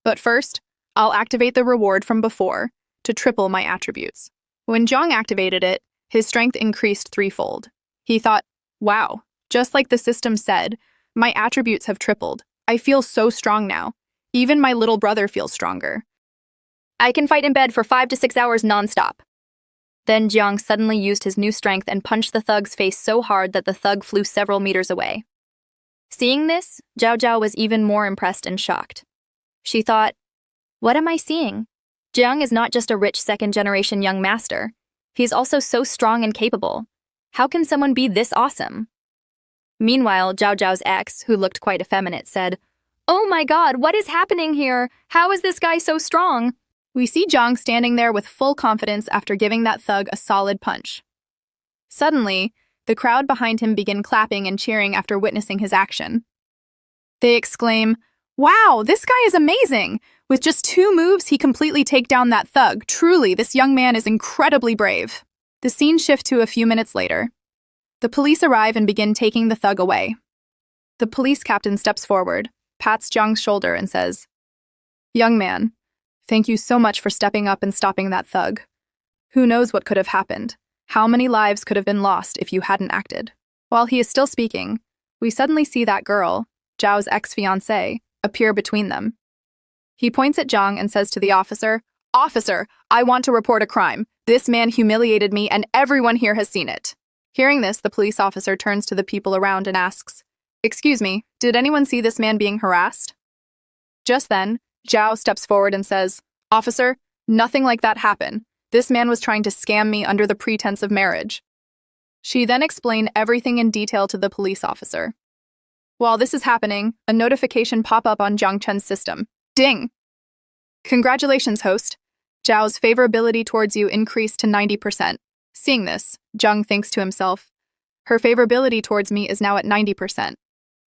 But first, I'll activate the reward from before to triple my attributes. When Jiang activated it, his strength increased 3-fold. He thought, wow, just like the system said, my attributes have tripled. I feel so strong now. Even my little brother feels stronger. I can fight in bed for 5 to 6 hours nonstop. Then Jiang suddenly used his new strength and punched the thug's face so hard that the thug flew several meters away. Seeing this, Zhao Zhao was even more impressed and shocked. She thought, what am I seeing? Jiang is not just a rich second-generation young master. He's also so strong and capable. How can someone be this awesome? Meanwhile, Zhao Zhao's ex, who looked quite effeminate, said, "Oh my god, what is happening here? How is this guy so strong?" We see Jiang standing there with full confidence after giving that thug a solid punch. Suddenly, the crowd behind him begin clapping and cheering after witnessing his action. They exclaim, "Wow, this guy is amazing! With just 2 moves, he completely take down that thug. Truly, this young man is incredibly brave." The scene shifts to a few minutes later. The police arrive and begin taking the thug away. The police captain steps forward, pats Jiang's shoulder, and says, "Young man, thank you so much for stepping up and stopping that thug. Who knows what could have happened? How many lives could have been lost if you hadn't acted?" While he is still speaking, we suddenly see that girl, Zhao's ex-fiancée, appear between them. He points at Jiang and says to the officer, "Officer, I want to report a crime. This man humiliated me and everyone here has seen it." Hearing this, the police officer turns to the people around and asks, "Excuse me, did anyone see this man being harassed?" Just then, Zhao steps forward and says, "Officer, nothing like that happened. This man was trying to scam me under the pretense of marriage." She then explained everything in detail to the police officer. While this is happening, a notification pop up on Jiang Chen's system. Ding! "Congratulations, host. Zhao's favorability towards you increased to 90%. Seeing this, Jiang thinks to himself, her favorability towards me is now at 90%.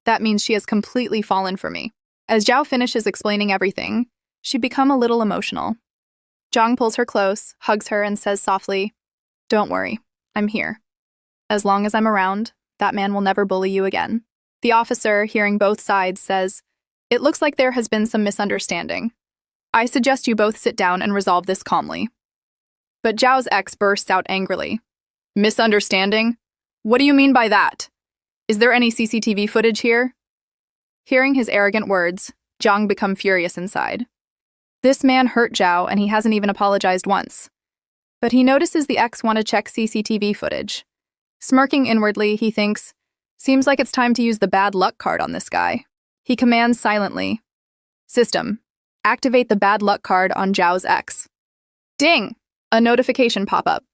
That means she has completely fallen for me. As Zhao finishes explaining everything, she becomes a little emotional. Jiang pulls her close, hugs her, and says softly, "Don't worry, I'm here. As long as I'm around, that man will never bully you again." The officer, hearing both sides, says, "It looks like there has been some misunderstanding. I suggest you both sit down and resolve this calmly." But Zhao's ex bursts out angrily. "Misunderstanding? What do you mean by that? Is there any CCTV footage here?" Hearing his arrogant words, Jiang becomes furious inside. This man hurt Zhao and he hasn't even apologized once. But he notices the ex want to check CCTV footage. Smirking inwardly, he thinks, seems like it's time to use the bad luck card on this guy. He commands silently, "System, activate the bad luck card on Zhao's ex." Ding! A notification pop up.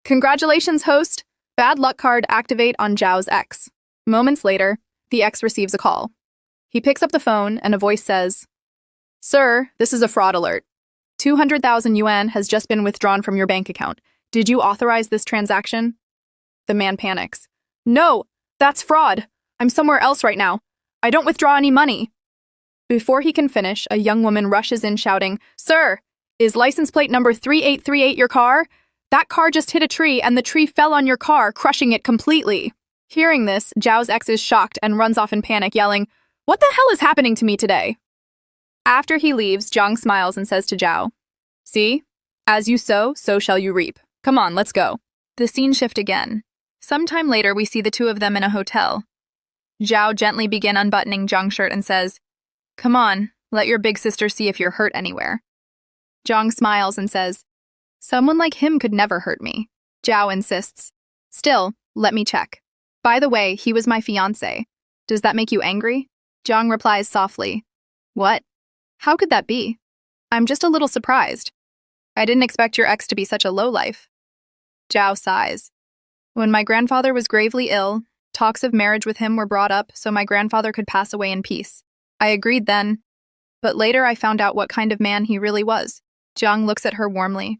"Congratulations, host! Bad luck card activate on Zhao's ex." Moments later, the ex receives a call. He picks up the phone and a voice says, "Sir, this is a fraud alert. 200,000 yuan has just been withdrawn from your bank account. Did you authorize this transaction?" The man panics. "No, that's fraud. I'm somewhere else right now. I don't withdraw any money." Before he can finish, a young woman rushes in shouting, "Sir, is license plate number 3838 your car? That car just hit a tree and the tree fell on your car, crushing it completely." Hearing this, Zhao's ex is shocked and runs off in panic, yelling, "What the hell is happening to me today?" After he leaves, Jiang smiles and says to Zhao, "See? As you sow, so shall you reap. Come on, let's go." The scene shift again. Sometime later, we see the two of them in a hotel. Zhao gently begins unbuttoning Jiang's shirt and says, "Come on, let your big sister see if you're hurt anywhere." Jiang smiles and says, "Someone like him could never hurt me." Zhao insists, "Still, let me check. By the way, he was my fiancé. Does that make you angry?" Jiang replies softly, "What? How could that be? I'm just a little surprised. I didn't expect your ex to be such a lowlife." Zhao sighs. "When my grandfather was gravely ill, talks of marriage with him were brought up so my grandfather could pass away in peace. I agreed then, but later I found out what kind of man he really was." Jiang looks at her warmly.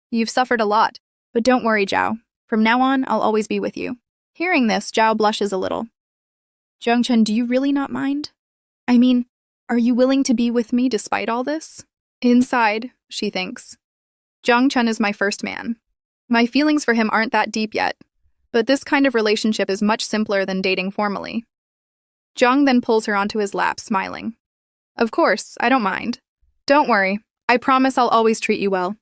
"You've suffered a lot, but don't worry, Zhao. From now on, I'll always be with you." Hearing this, Zhao blushes a little. "Jiang Cheng, do you really not mind? I mean, are you willing to be with me despite all this?" Inside, she thinks, "Jiang Cheng is my first man. My feelings for him aren't that deep yet, but this kind of relationship is much simpler than dating formally." Jiang then pulls her onto his lap, smiling. "Of course, I don't mind. Don't worry, I promise I'll always treat you well."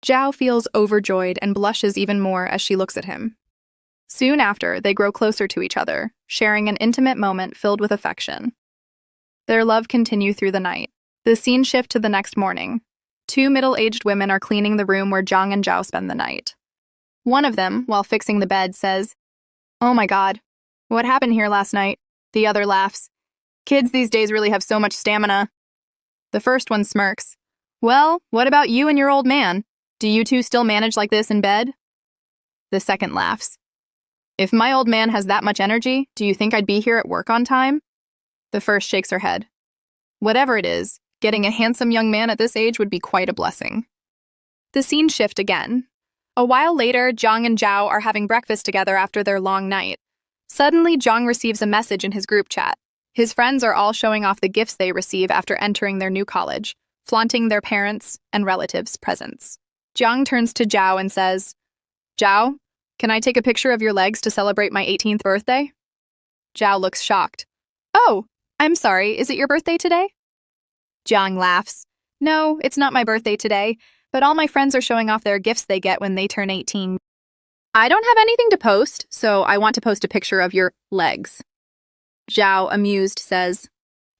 Zhao feels overjoyed and blushes even more as she looks at him. Soon after, they grow closer to each other, sharing an intimate moment filled with affection. Their love continues through the night. The scene shifts to the next morning. Two middle-aged women are cleaning the room where Jiang and Zhao spend the night. One of them, while fixing the bed, says, "Oh my god, what happened here last night?" The other laughs. "Kids these days really have so much stamina." The first one smirks. "Well, what about you and your old man? Do you two still manage like this in bed?" The second laughs. "If my old man has that much energy, do you think I'd be here at work on time?" The first shakes her head. Whatever it is, getting a handsome young man at this age would be quite a blessing. The scene shifts again. A while later, Jiang and Zhao are having breakfast together after their long night. Suddenly, Jiang receives a message in his group chat. His friends are all showing off the gifts they receive after entering their new college, flaunting their parents' and relatives' presents. Jiang turns to Zhao and says, "Zhao, can I take a picture of your legs to celebrate my 18th birthday?" Zhao looks shocked. "Oh, I'm sorry, is it your birthday today?" Jiang laughs. "No, it's not my birthday today, but all my friends are showing off their gifts they get when they turn 18. I don't have anything to post, so I want to post a picture of your legs." Zhao, amused, says,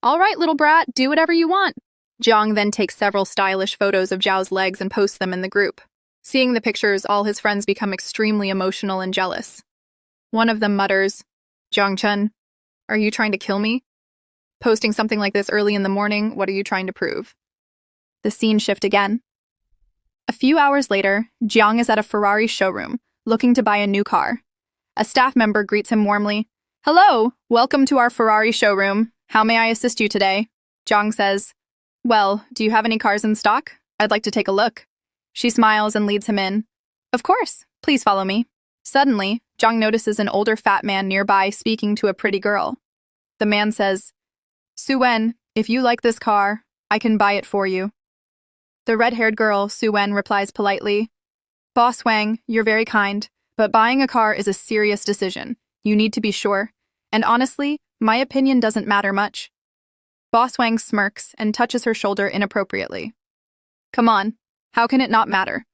"All right, little brat, do whatever you want." Jiang then takes several stylish photos of Zhao's legs and posts them in the group. Seeing the pictures, all his friends become extremely emotional and jealous. One of them mutters, "Jiang Cheng, are you trying to kill me? Posting something like this early in the morning, what are you trying to prove?" The scene shifts again. A few hours later, Jiang is at a Ferrari showroom, looking to buy a new car. A staff member greets him warmly. "Hello, welcome to our Ferrari showroom. How may I assist you today?" Jiang says, "Well, do you have any cars in stock? I'd like to take a look." She smiles and leads him in. "Of course, please follow me." Suddenly, Jiang notices an older fat man nearby speaking to a pretty girl. The man says, "Su-wen, if you like this car, I can buy it for you." The red-haired girl, Su-wen, replies politely, "Boss Wang, you're very kind, but buying a car is a serious decision. You need to be sure. And honestly, my opinion doesn't matter much." Boss Wang smirks and touches her shoulder inappropriately. "Come on, how can it not matter?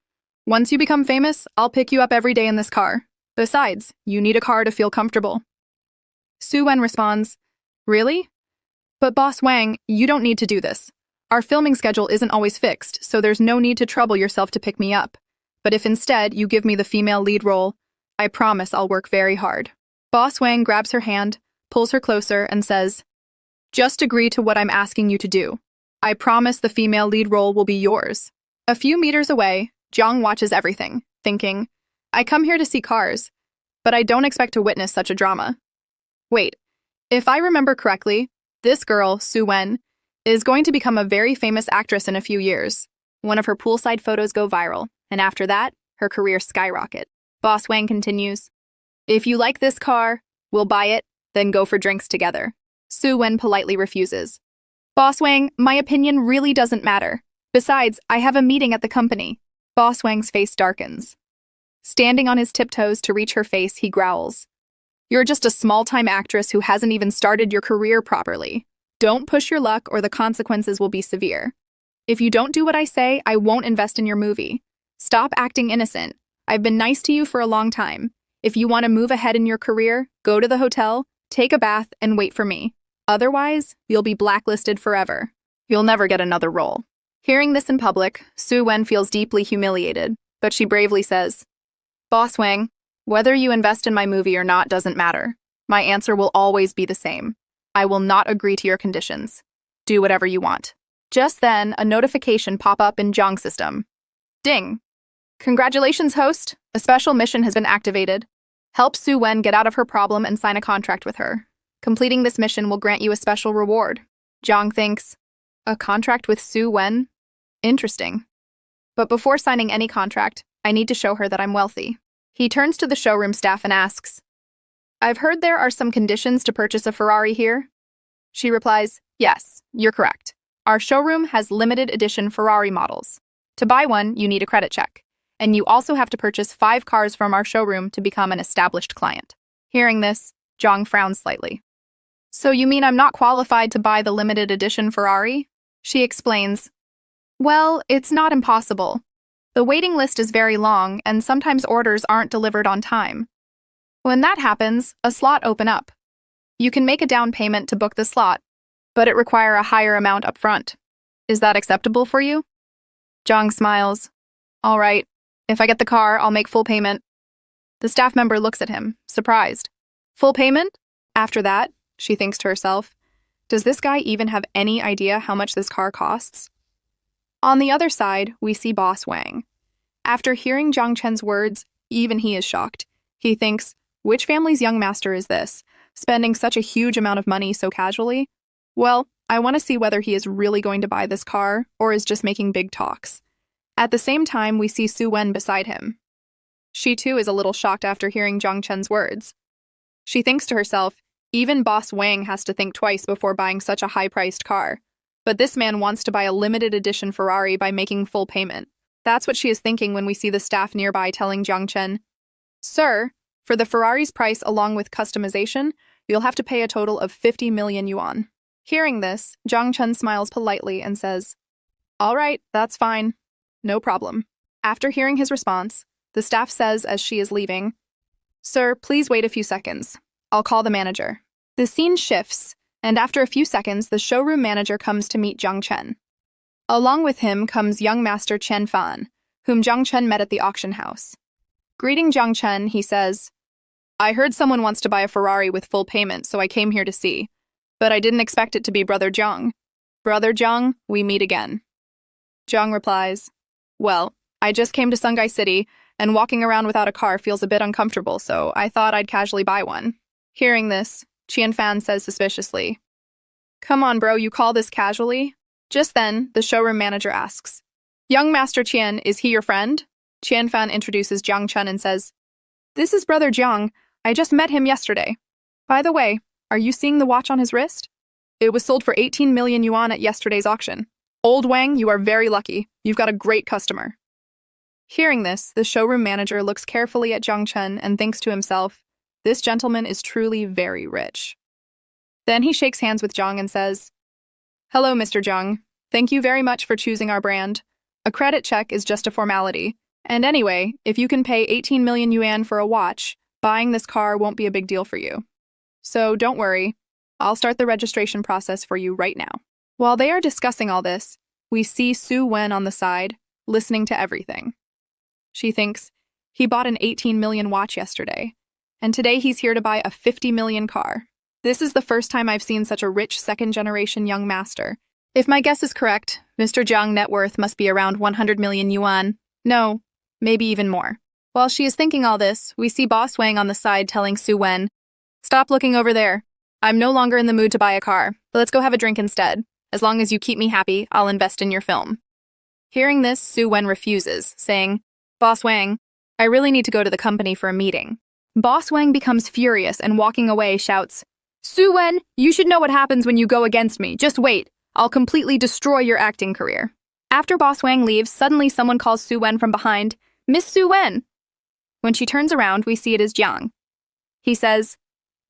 Once you become famous, I'll pick you up every day in this car. Besides, you need a car to feel comfortable." Su-wen responds, "Really? But Boss Wang, you don't need to do this. Our filming schedule isn't always fixed, so there's no need to trouble yourself to pick me up. But if instead you give me the female lead role, I promise I'll work very hard." Boss Wang grabs her hand, pulls her closer, and says, "Just agree to what I'm asking you to do. I promise the female lead role will be yours." A few meters away, Jiang watches everything, thinking, "I come here to see cars, but I don't expect to witness such a drama. Wait, if I remember correctly, this girl, Su-wen, is going to become a very famous actress in a few years. One of her poolside photos go viral, and after that, her career skyrocket." Boss Wang continues, "If you like this car, we'll buy it, then go for drinks together." Su-wen politely refuses. Boss Wang, my opinion really doesn't matter. Besides, I have a meeting at the company. Boss Wang's face darkens. Standing on his tiptoes to reach her face, he growls. You're just a small-time actress who hasn't even started your career properly. Don't push your luck or the consequences will be severe. If you don't do what I say, I won't invest in your movie. Stop acting innocent. I've been nice to you for a long time. If you want to move ahead in your career, go to the hotel, take a bath, and wait for me. Otherwise, you'll be blacklisted forever. You'll never get another role. Hearing this in public, Su Wen feels deeply humiliated, but she bravely says, Boss Wang, whether you invest in my movie or not doesn't matter. My answer will always be the same. I will not agree to your conditions. Do whatever you want. Just then, a notification pop up in Jiang system. Ding! Congratulations, host. A special mission has been activated. Help Su Wen get out of her problem and sign a contract with her. Completing this mission will grant you a special reward. Jiang thinks, a contract with Su Wen? Interesting. But before signing any contract, I need to show her that I'm wealthy. He turns to the showroom staff and asks, I've heard there are some conditions to purchase a Ferrari here. She replies, yes, you're correct. Our showroom has limited edition Ferrari models. To buy one, you need a credit check. And you also have to purchase 5 cars from our showroom to become an established client. Hearing this, Jiang frowns slightly. So you mean I'm not qualified to buy the limited edition Ferrari? She explains, well, it's not impossible. The waiting list is very long, and sometimes orders aren't delivered on time. When that happens, a slot opens up. You can make a down payment to book the slot, but it requires a higher amount up front. Is that acceptable for you? Jiang smiles. All right. If I get the car, I'll make full payment. The staff member looks at him, surprised. Full payment? After that, she thinks to herself, does this guy even have any idea how much this car costs? On the other side, we see Boss Wang. After hearing Jiang Chen's words, even he is shocked. He thinks, which family's young master is this, spending such a huge amount of money so casually? Well, I want to see whether he is really going to buy this car or is just making big talks. At the same time, we see Su Wen beside him. She too is a little shocked after hearing Jiang Chen's words. She thinks to herself, even Boss Wang has to think twice before buying such a high-priced car. But this man wants to buy a limited edition Ferrari by making full payment. That's what she is thinking when we see the staff nearby telling Jiang Chen, Sir, for the Ferrari's price along with customization, you'll have to pay a total of 50 million yuan. Hearing this, Jiang Chen smiles politely and says, all right, that's fine. No problem. After hearing his response, the staff says as she is leaving, Sir, please wait a few seconds. I'll call the manager. The scene shifts, and after a few seconds, the showroom manager comes to meet Jiang Chen. Along with him comes young master Chen Fan, whom Jiang Chen met at the auction house. Greeting Jiang Chen, he says, I heard someone wants to buy a Ferrari with full payment, so I came here to see. But I didn't expect it to be Brother Jiang. Brother Jiang, we meet again. Jiang replies, well, I just came to Sungai City, and walking around without a car feels a bit uncomfortable, so I thought I'd casually buy one. Hearing this, Qian Fan says suspiciously, come on, bro, you call this casually? Just then, the showroom manager asks, young Master Qian, is he your friend? Qian Fan introduces Jiang Chen and says, this is Brother Jiang. I just met him yesterday. By the way, are you seeing the watch on his wrist? It was sold for 18 million yuan at yesterday's auction. Old Wang, you are very lucky. You've got a great customer. Hearing this, the showroom manager looks carefully at Jiang Chen and thinks to himself, this gentleman is truly very rich. Then he shakes hands with Jiang and says, hello, Mr. Jiang. Thank you very much for choosing our brand. A credit check is just a formality. And anyway, if you can pay 18 million yuan for a watch, buying this car won't be a big deal for you. So don't worry. I'll start the registration process for you right now. While they are discussing all this, we see Su Wen on the side, listening to everything. She thinks, he bought an 18 million watch yesterday, and today he's here to buy a 50 million car. This is the first time I've seen such a rich second-generation young master. If my guess is correct, Mr. Jiang net worth must be around 100 million yuan. No, maybe even more. While she is thinking all this, we see Boss Wang on the side telling Su Wen, stop looking over there. I'm no longer in the mood to buy a car, but let's go have a drink instead. As long as you keep me happy, I'll invest in your film. Hearing this, Su Wen refuses, saying, Boss Wang, I really need to go to the company for a meeting. Boss Wang becomes furious and walking away shouts, Su Wen, you should know what happens when you go against me. Just wait. I'll completely destroy your acting career. After Boss Wang leaves, suddenly someone calls Su Wen from behind, Miss Su Wen. When she turns around, we see it is Jiang. He says,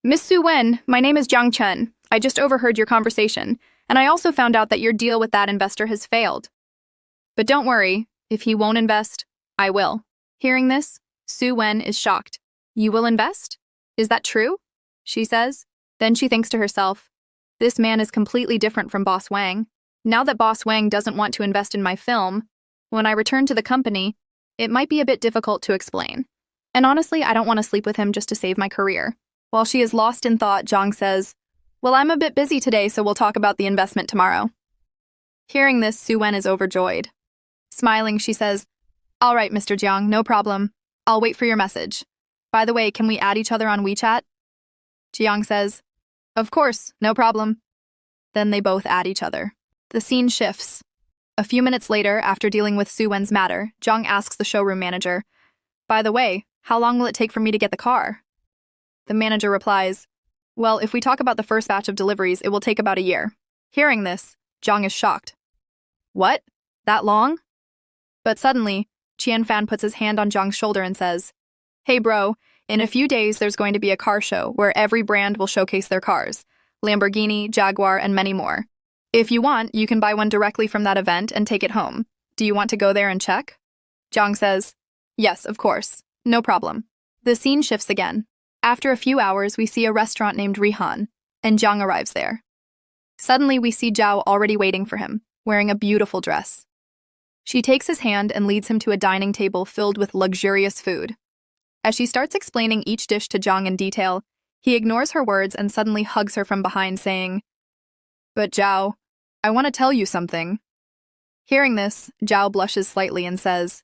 Miss Su Wen, my name is Jiang Cheng. I just overheard your conversation, and I also found out that your deal with that investor has failed. But don't worry, if he won't invest, I will. Hearing this, Su Wen is shocked. You will invest? Is that true? She says. Then she thinks to herself, this man is completely different from Boss Wang. Now that Boss Wang doesn't want to invest in my film, when I return to the company, it might be a bit difficult to explain. And honestly, I don't want to sleep with him just to save my career. While she is lost in thought, Jiang says, well, I'm a bit busy today, so we'll talk about the investment tomorrow. Hearing this, Su Wen is overjoyed. Smiling, she says, all right, Mr. Jiang, no problem. I'll wait for your message. By the way, can we add each other on WeChat? Jiang says, of course, no problem. Then they both add each other. The scene shifts. A few minutes later, after dealing with Su Wen's matter, Jiang asks the showroom manager, by the way, how long will it take for me to get the car? The manager replies, well, if we talk about the first batch of deliveries, it will take about a year. Hearing this, Jiang is shocked. What? That long? But suddenly, Qian Fan puts his hand on Jiang's shoulder and says, hey bro, in a few days there's going to be a car show where every brand will showcase their cars, Lamborghini, Jaguar, and many more. If you want, you can buy one directly from that event and take it home. Do you want to go there and check? Jiang says, yes, of course. No problem. The scene shifts again. After a few hours, we see a restaurant named Rihan, and Jiang arrives there. Suddenly, we see Zhao already waiting for him, wearing a beautiful dress. She takes his hand and leads him to a dining table filled with luxurious food. As she starts explaining each dish to Jiang in detail, he ignores her words and suddenly hugs her from behind, saying, but Zhao, I want to tell you something. Hearing this, Zhao blushes slightly and says,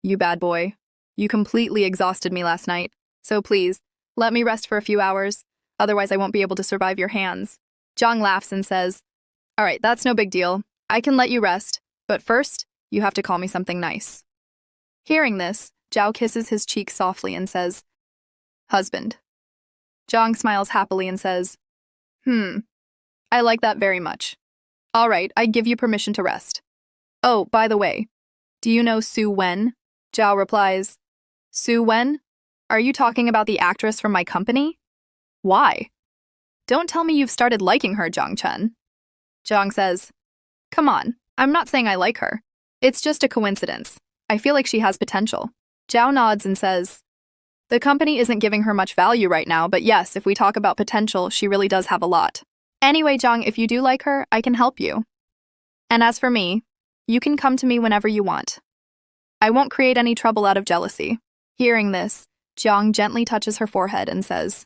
you bad boy. You completely exhausted me last night, so please, let me rest for a few hours, otherwise I won't be able to survive your hands. Jiang laughs and says, all right, that's no big deal. I can let you rest, but first, you have to call me something nice. Hearing this, Zhao kisses his cheek softly and says, husband. Jiang smiles happily and says, I like that very much. All right, I give you permission to rest. Oh, by the way, do you know Su Wen? Zhao replies, Su Wen? Are you talking about the actress from my company? Why? Don't tell me you've started liking her, Jiang Chen. Jiang says, come on, I'm not saying I like her. It's just a coincidence. I feel like she has potential. Zhao nods and says, the company isn't giving her much value right now, but yes, if we talk about potential, she really does have a lot. Anyway, Jiang, if you do like her, I can help you. And as for me, you can come to me whenever you want. I won't create any trouble out of jealousy. Hearing this, Jiang gently touches her forehead and says,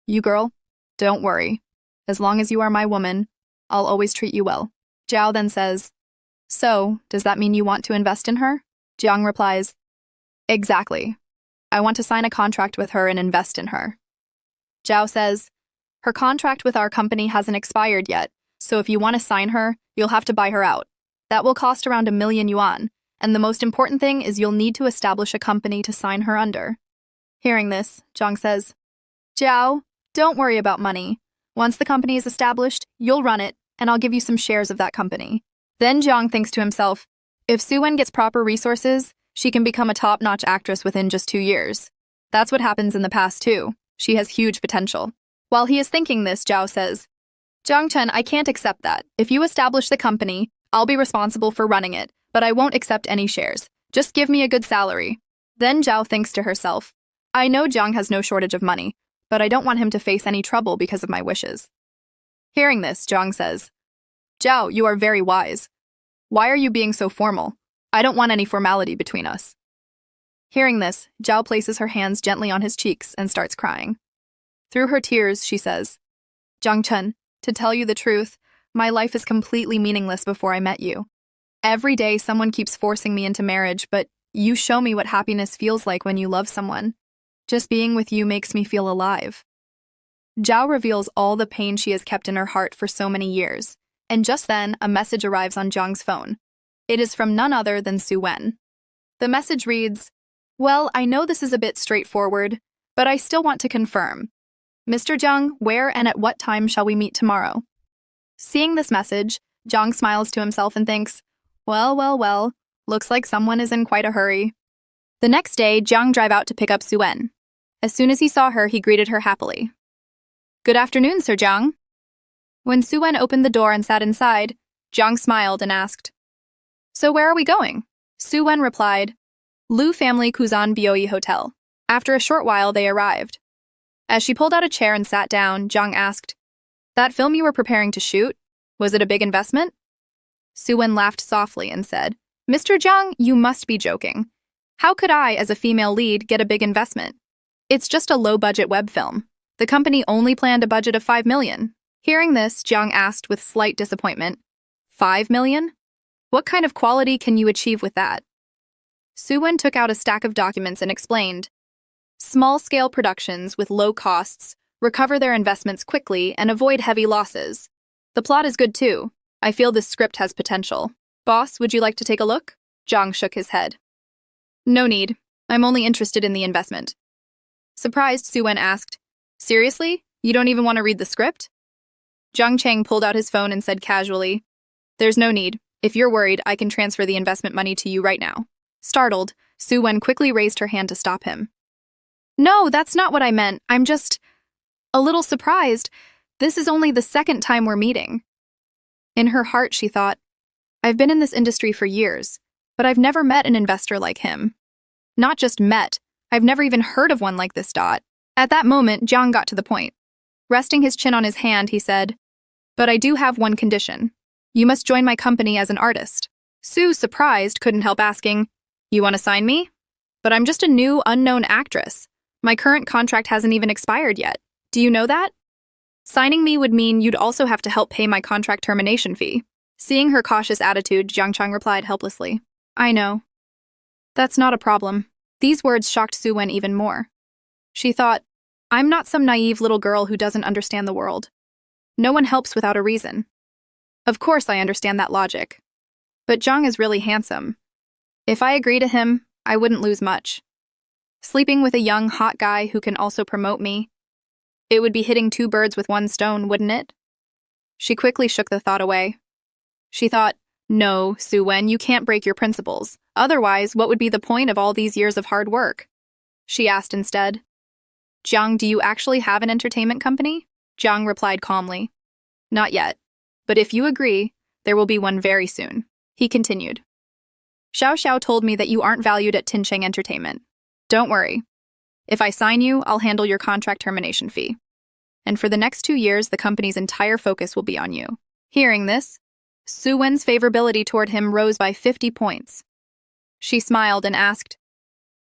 you girl, don't worry. As long as you are my woman, I'll always treat you well. Zhao then says, so, does that mean you want to invest in her? Jiang replies, exactly. I want to sign a contract with her and invest in her. Zhao says, her contract with our company hasn't expired yet, so if you want to sign her, you'll have to buy her out. That will cost around 1 million yuan, and the most important thing is you'll need to establish a company to sign her under. Hearing this, Jiang says, Zhao, don't worry about money. Once the company is established, you'll run it, and I'll give you some shares of that company. Then Jiang thinks to himself, if Su Wen gets proper resources, she can become a top-notch actress within just 2 years. That's what happens in the past too. She has huge potential. While he is thinking this, Zhao says, Jiang Chen, I can't accept that. If you establish the company, I'll be responsible for running it, but I won't accept any shares. Just give me a good salary. Then Zhao thinks to herself, I know Jiang has no shortage of money, but I don't want him to face any trouble because of my wishes. Hearing this, Jiang says, Zhao, you are very wise. Why are you being so formal? I don't want any formality between us. Hearing this, Zhao places her hands gently on his cheeks and starts crying. Through her tears, she says, Jiang Chen, to tell you the truth, my life is completely meaningless before I met you. Every day someone keeps forcing me into marriage, but you show me what happiness feels like when you love someone. Just being with you makes me feel alive. Zhao reveals all the pain she has kept in her heart for so many years, and just then a message arrives on Jiang's phone. It is from none other than Su Wen. The message reads, well, I know this is a bit straightforward, but I still want to confirm. Mr. Jiang, where and at what time shall we meet tomorrow? Seeing this message, Jiang smiles to himself and thinks, well, well, well, looks like someone is in quite a hurry. The next day, Jiang drove out to pick up Suen. As soon as he saw her, he greeted her happily. Good afternoon, Sir Jiang. When Suen opened the door and sat inside, Jiang smiled and asked, So where are we going? Suen replied, Lu Family Kuzan Bioi Hotel. After a short while, they arrived. As she pulled out a chair and sat down, Jiang asked, That film you were preparing to shoot, was it a big investment? Suen laughed softly and said, Mr. Jiang, you must be joking. How could I, as a female lead, get a big investment? It's just a low-budget web film. The company only planned a budget of 5 million. Hearing this, Jiang asked with slight disappointment, 5 million? What kind of quality can you achieve with that? Suen took out a stack of documents and explained, Small-scale productions with low costs recover their investments quickly and avoid heavy losses. The plot is good too. I feel this script has potential. Boss, would you like to take a look? Jiang shook his head. No need. I'm only interested in the investment. Surprised, Suen asked, Seriously? You don't even want to read the script? Jiang Cheng pulled out his phone and said casually, There's no need. If you're worried, I can transfer the investment money to you right now. Startled, Suen quickly raised her hand to stop him. No, that's not what I meant. I'm just a little surprised. This is only the second time we're meeting. In her heart, she thought, I've been in this industry for years, but I've never met an investor like him. Not just met, I've never even heard of one like this. At that moment, Jiang got to the point. Resting his chin on his hand, he said, But I do have one condition. You must join my company as an artist. Sue, surprised, couldn't help asking, You want to sign me? But I'm just a new, unknown actress. My current contract hasn't even expired yet. Do you know that? Signing me would mean you'd also have to help pay my contract termination fee. Seeing her cautious attitude, Jiang Cheng replied helplessly, I know. That's not a problem. These words shocked Suen even more. She thought, I'm not some naive little girl who doesn't understand the world. No one helps without a reason. Of course I understand that logic. But Jiang is really handsome. If I agree to him, I wouldn't lose much. Sleeping with a young, hot guy who can also promote me, it would be hitting 2 birds with 1 stone, wouldn't it? She quickly shook the thought away. She thought, No, Suen, you can't break your principles. Otherwise, what would be the point of all these years of hard work? She asked instead. Jiang, do you actually have an entertainment company? Jiang replied calmly. Not yet. But if you agree, there will be one very soon. He continued. Xiao Xiao told me that you aren't valued at Tincheng Entertainment. Don't worry. If I sign you, I'll handle your contract termination fee. And for the next 2 years, the company's entire focus will be on you. Hearing this, Suwen's favorability toward him rose by 50 points. She smiled and asked,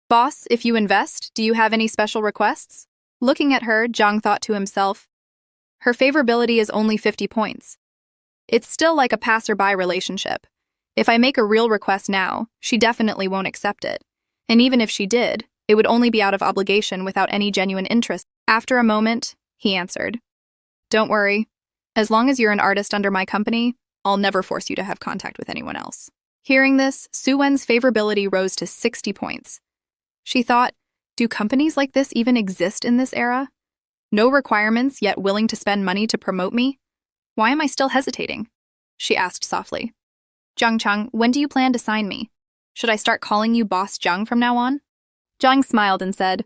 Boss, if you invest, do you have any special requests? Looking at her, Jiang thought to himself, her favorability is only 50 points. It's still like a passerby relationship. If I make a real request now, she definitely won't accept it. And even if she did, it would only be out of obligation without any genuine interest. After a moment, he answered, Don't worry. As long as you're an artist under my company, I'll never force you to have contact with anyone else. Hearing this, Suwen's favorability rose to 60 points. She thought, do companies like this even exist in this era? No requirements, yet willing to spend money to promote me? Why am I still hesitating? She asked softly. Jiang Cheng, when do you plan to sign me? Should I start calling you Boss Jiang from now on? Jiang smiled and said,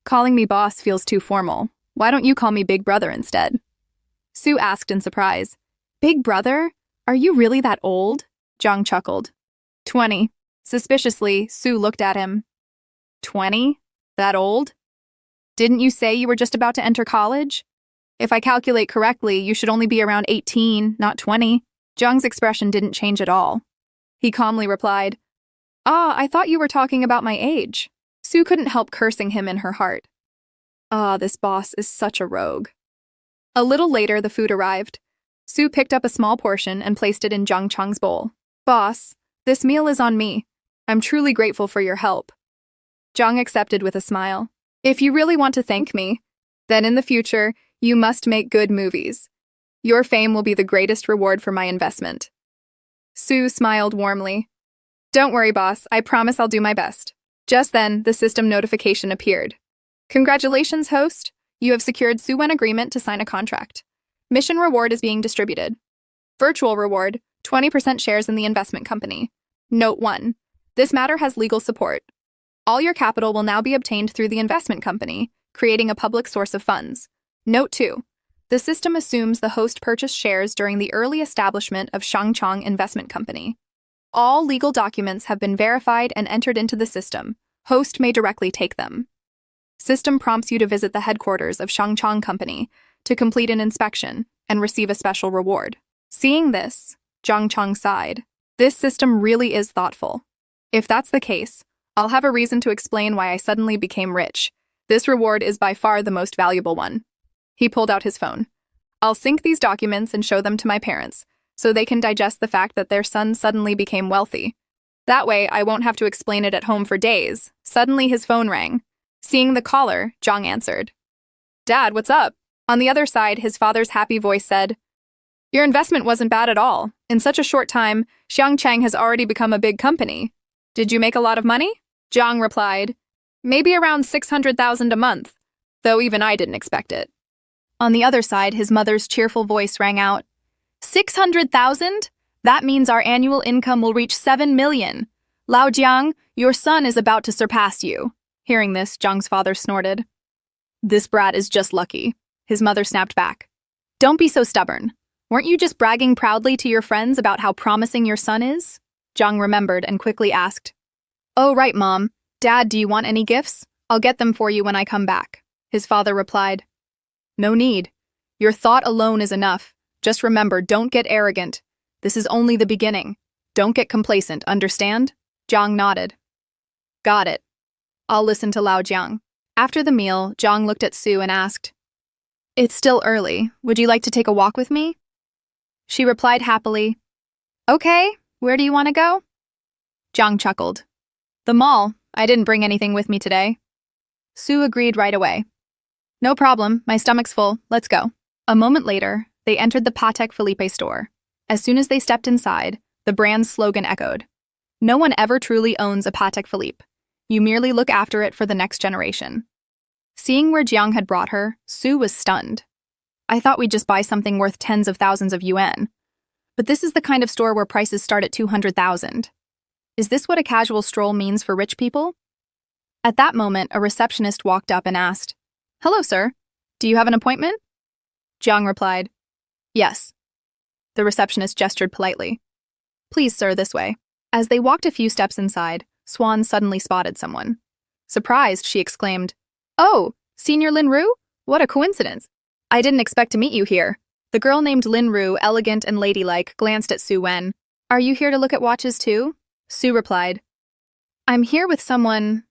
Calling me boss feels too formal. Why don't you call me Big Brother instead? Sue asked in surprise. Big Brother? Are you really that old? Jiang chuckled. 20. Suspiciously, Sue looked at him. 20? That old? Didn't you say you were just about to enter college? If I calculate correctly, you should only be around 18, not 20. Jiang's expression didn't change at all. He calmly replied, I thought you were talking about my age. Sue couldn't help cursing him in her heart. This boss is such a rogue. A little later, the food arrived. Sue picked up a small portion and placed it in Jiang Cheng's bowl. Boss, this meal is on me. I'm truly grateful for your help. Jiang accepted with a smile. If you really want to thank me, then in the future, you must make good movies. Your fame will be the greatest reward for my investment. Sue smiled warmly. Don't worry, boss. I promise I'll do my best. Just then, the system notification appeared. Congratulations, host. You have secured Suen agreement to sign a contract. Mission reward is being distributed. Virtual reward, 20% shares in the investment company. Note 1. This matter has legal support. All your capital will now be obtained through the investment company, creating a public source of funds. Note 2. The system assumes the host purchased shares during the early establishment of Jiang Cheng Investment Company. All legal documents have been verified and entered into the system. Host may directly take them. System prompts you to visit the headquarters of Jiang Cheng Company to complete an inspection and receive a special reward. Seeing this, Jiang Cheng sighed. This system really is thoughtful. If that's the case, I'll have a reason to explain why I suddenly became rich. This reward is by far the most valuable one. He pulled out his phone. I'll sync these documents and show them to my parents, so they can digest the fact that their son suddenly became wealthy. That way, I won't have to explain it at home for days. Suddenly, his phone rang. Seeing the caller, Jiang answered. Dad, what's up? On the other side, his father's happy voice said, Your investment wasn't bad at all. In such a short time, Jiang Cheng has already become a big company. Did you make a lot of money? Jiang replied, Maybe around 600,000 a month, though even I didn't expect it. On the other side, his mother's cheerful voice rang out, 600,000? That means our annual income will reach 7 million. Lao Jiang, your son is about to surpass you. Hearing this, Jiang's father snorted. This brat is just lucky. His mother snapped back. Don't be so stubborn. Weren't you just bragging proudly to your friends about how promising your son is? Jiang remembered and quickly asked. Oh, right, Mom. Dad, do you want any gifts? I'll get them for you when I come back. His father replied. No need. Your thought alone is enough. Just remember, don't get arrogant. This is only the beginning. Don't get complacent, understand? Jiang nodded. Got it. I'll listen to Lao Jiang. After the meal, Jiang looked at Sue and asked, It's still early. Would you like to take a walk with me? She replied happily, Okay, where do you want to go? Jiang chuckled. The mall. I didn't bring anything with me today. Sue agreed right away. No problem, my stomach's full, let's go. A moment later, they entered the Patek Philippe store. As soon as they stepped inside, the brand's slogan echoed. No one ever truly owns a Patek Philippe. You merely look after it for the next generation. Seeing where Jiang had brought her, Sue was stunned. I thought we'd just buy something worth tens of thousands of yuan. But this is the kind of store where prices start at 200,000. Is this what a casual stroll means for rich people? At that moment, a receptionist walked up and asked, Hello, sir. Do you have an appointment? Jiang replied, Yes. The receptionist gestured politely. Please, sir, this way. As they walked a few steps inside, Swan suddenly spotted someone. Surprised, she exclaimed, Oh, Senior Lin Ru? What a coincidence. I didn't expect to meet you here. The girl named Lin Ru, elegant and ladylike, glanced at Sue Wen. Are you here to look at watches too? Sue replied, I'm here with someone.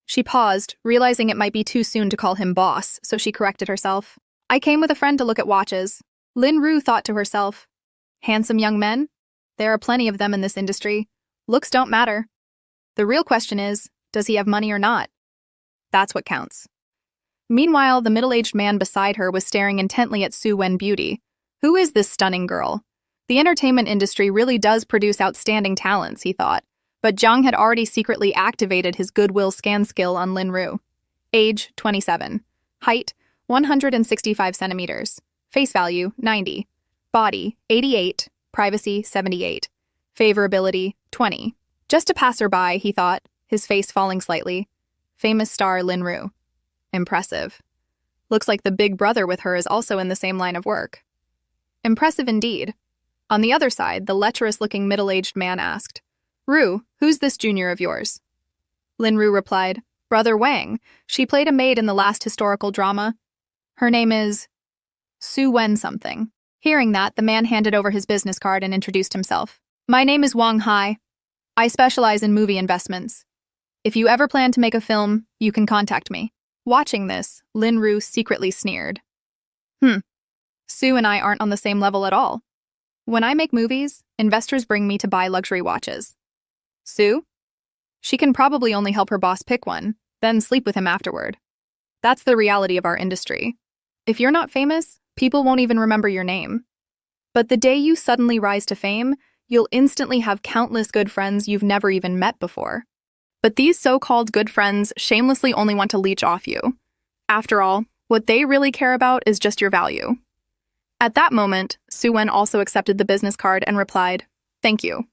She paused, realizing it might be too soon to call him boss, so she corrected herself. I came with a friend to look at watches. Lin Ru thought to herself, Handsome young men? There are plenty of them in this industry. Looks don't matter. The real question is, does he have money or not? That's what counts. Meanwhile, the middle-aged man beside her was staring intently at Sue Wen Beauty. Who is this stunning girl? The entertainment industry really does produce outstanding talents, he thought. But Jiang had already secretly activated his goodwill scan skill on Lin Ru. Age, 27. Height, 165 centimeters. Face value, 90. Body, 88. Privacy, 78. Favorability, 20. Just a passerby, he thought, his face falling slightly. Famous star Lin Ru. Impressive. Looks like the big brother with her is also in the same line of work. Impressive indeed. On the other side, the lecherous-looking middle-aged man asked, Ru, who's this junior of yours? Lin Ru replied, Brother Wang. She played a maid in the last historical drama. Her name is Sue Wen something. Hearing that, the man handed over his business card and introduced himself. My name is Wang Hai. I specialize in movie investments. If you ever plan to make a film, you can contact me. Watching this, Lin Ru secretly sneered. Sue and I aren't on the same level at all. When I make movies, investors bring me to buy luxury watches. Sue? She can probably only help her boss pick one, then sleep with him afterward. That's the reality of our industry. If you're not famous, people won't even remember your name. But the day you suddenly rise to fame, you'll instantly have countless good friends you've never even met before. But these so-called good friends shamelessly only want to leech off you. After all, what they really care about is just your value. At that moment, Su Wen also accepted the business card and replied, "Thank you.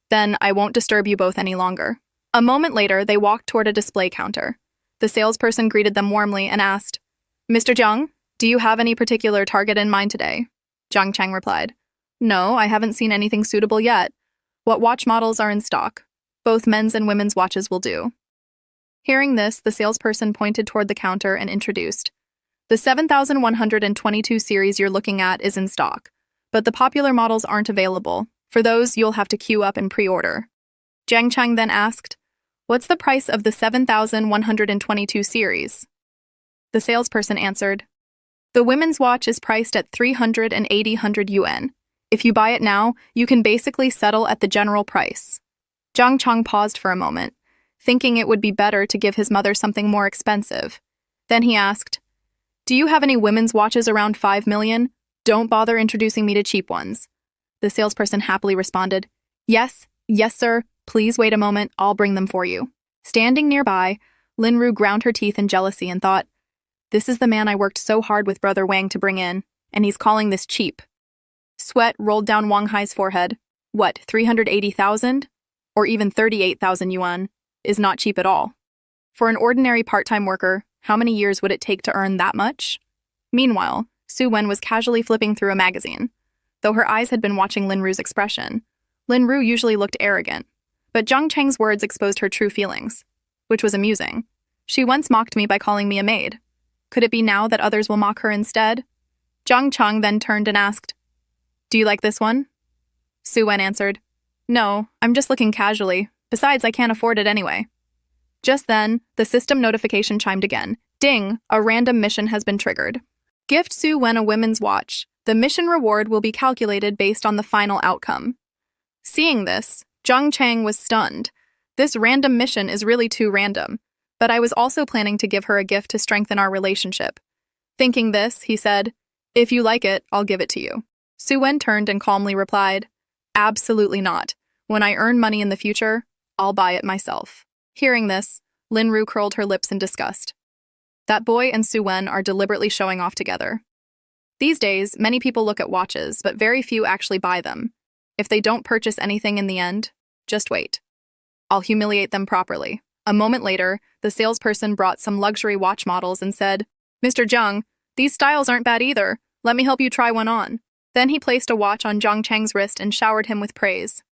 Then I won't disturb you both any longer." A moment later, they walked toward a display counter. The salesperson greeted them warmly and asked, "Mr. Jiang, do you have any particular target in mind today?" Jiang Cheng replied, "No, I haven't seen anything suitable yet. What watch models are in stock? Both men's and women's watches will do." Hearing this, the salesperson pointed toward the counter and introduced, "The 7122 series you're looking at is in stock, but the popular models aren't available. For those, you'll have to queue up and pre-order." Jiang Cheng then asked, "What's the price of the 7122 series?" The salesperson answered, "The women's watch is priced at 380 yuan. If you buy it now, you can basically settle at the general price." Jiang Cheng paused for a moment, thinking it would be better to give his mother something more expensive. Then he asked, "Do you have any women's watches around 5 million? Don't bother introducing me to cheap ones." The salesperson happily responded, Yes, sir. Please wait a moment, I'll bring them for you." Standing nearby, Lin Ru ground her teeth in jealousy and thought, "This is the man I worked so hard with Brother Wang to bring in, and he's calling this cheap." Sweat rolled down Wang Hai's forehead. What, 380,000? Or even 38,000 yuan is not cheap at all. For an ordinary part-time worker, how many years would it take to earn that much? Meanwhile, Su Wen was casually flipping through a magazine. Though her eyes had been watching Lin Ru's expression, Lin Ru usually looked arrogant. But Jiang Cheng's words exposed her true feelings, which was amusing. She once mocked me by calling me a maid. Could it be now that others will mock her instead? Jiang Cheng then turned and asked, "Do you like this one?" Su Wen answered, "No, I'm just looking casually. Besides, I can't afford it anyway." Just then, the system notification chimed again. Ding! A random mission has been triggered. Gift Su Wen a women's watch. The mission reward will be calculated based on the final outcome. Seeing this, Jiang Cheng was stunned. This random mission is really too random, but I was also planning to give her a gift to strengthen our relationship. Thinking this, he said, "If you like it, I'll give it to you." Su Wen turned and calmly replied, "Absolutely not. When I earn money in the future, I'll buy it myself." Hearing this, Lin Ru curled her lips in disgust. That boy and Su Wen are deliberately showing off together. These days, many people look at watches, but very few actually buy them. If they don't purchase anything in the end, just wait. I'll humiliate them properly. A moment later, the salesperson brought some luxury watch models and said, "Mr. Jiang, these styles aren't bad either. Let me help you try one on." Then he placed a watch on Jiang Cheng's wrist and showered him with praise.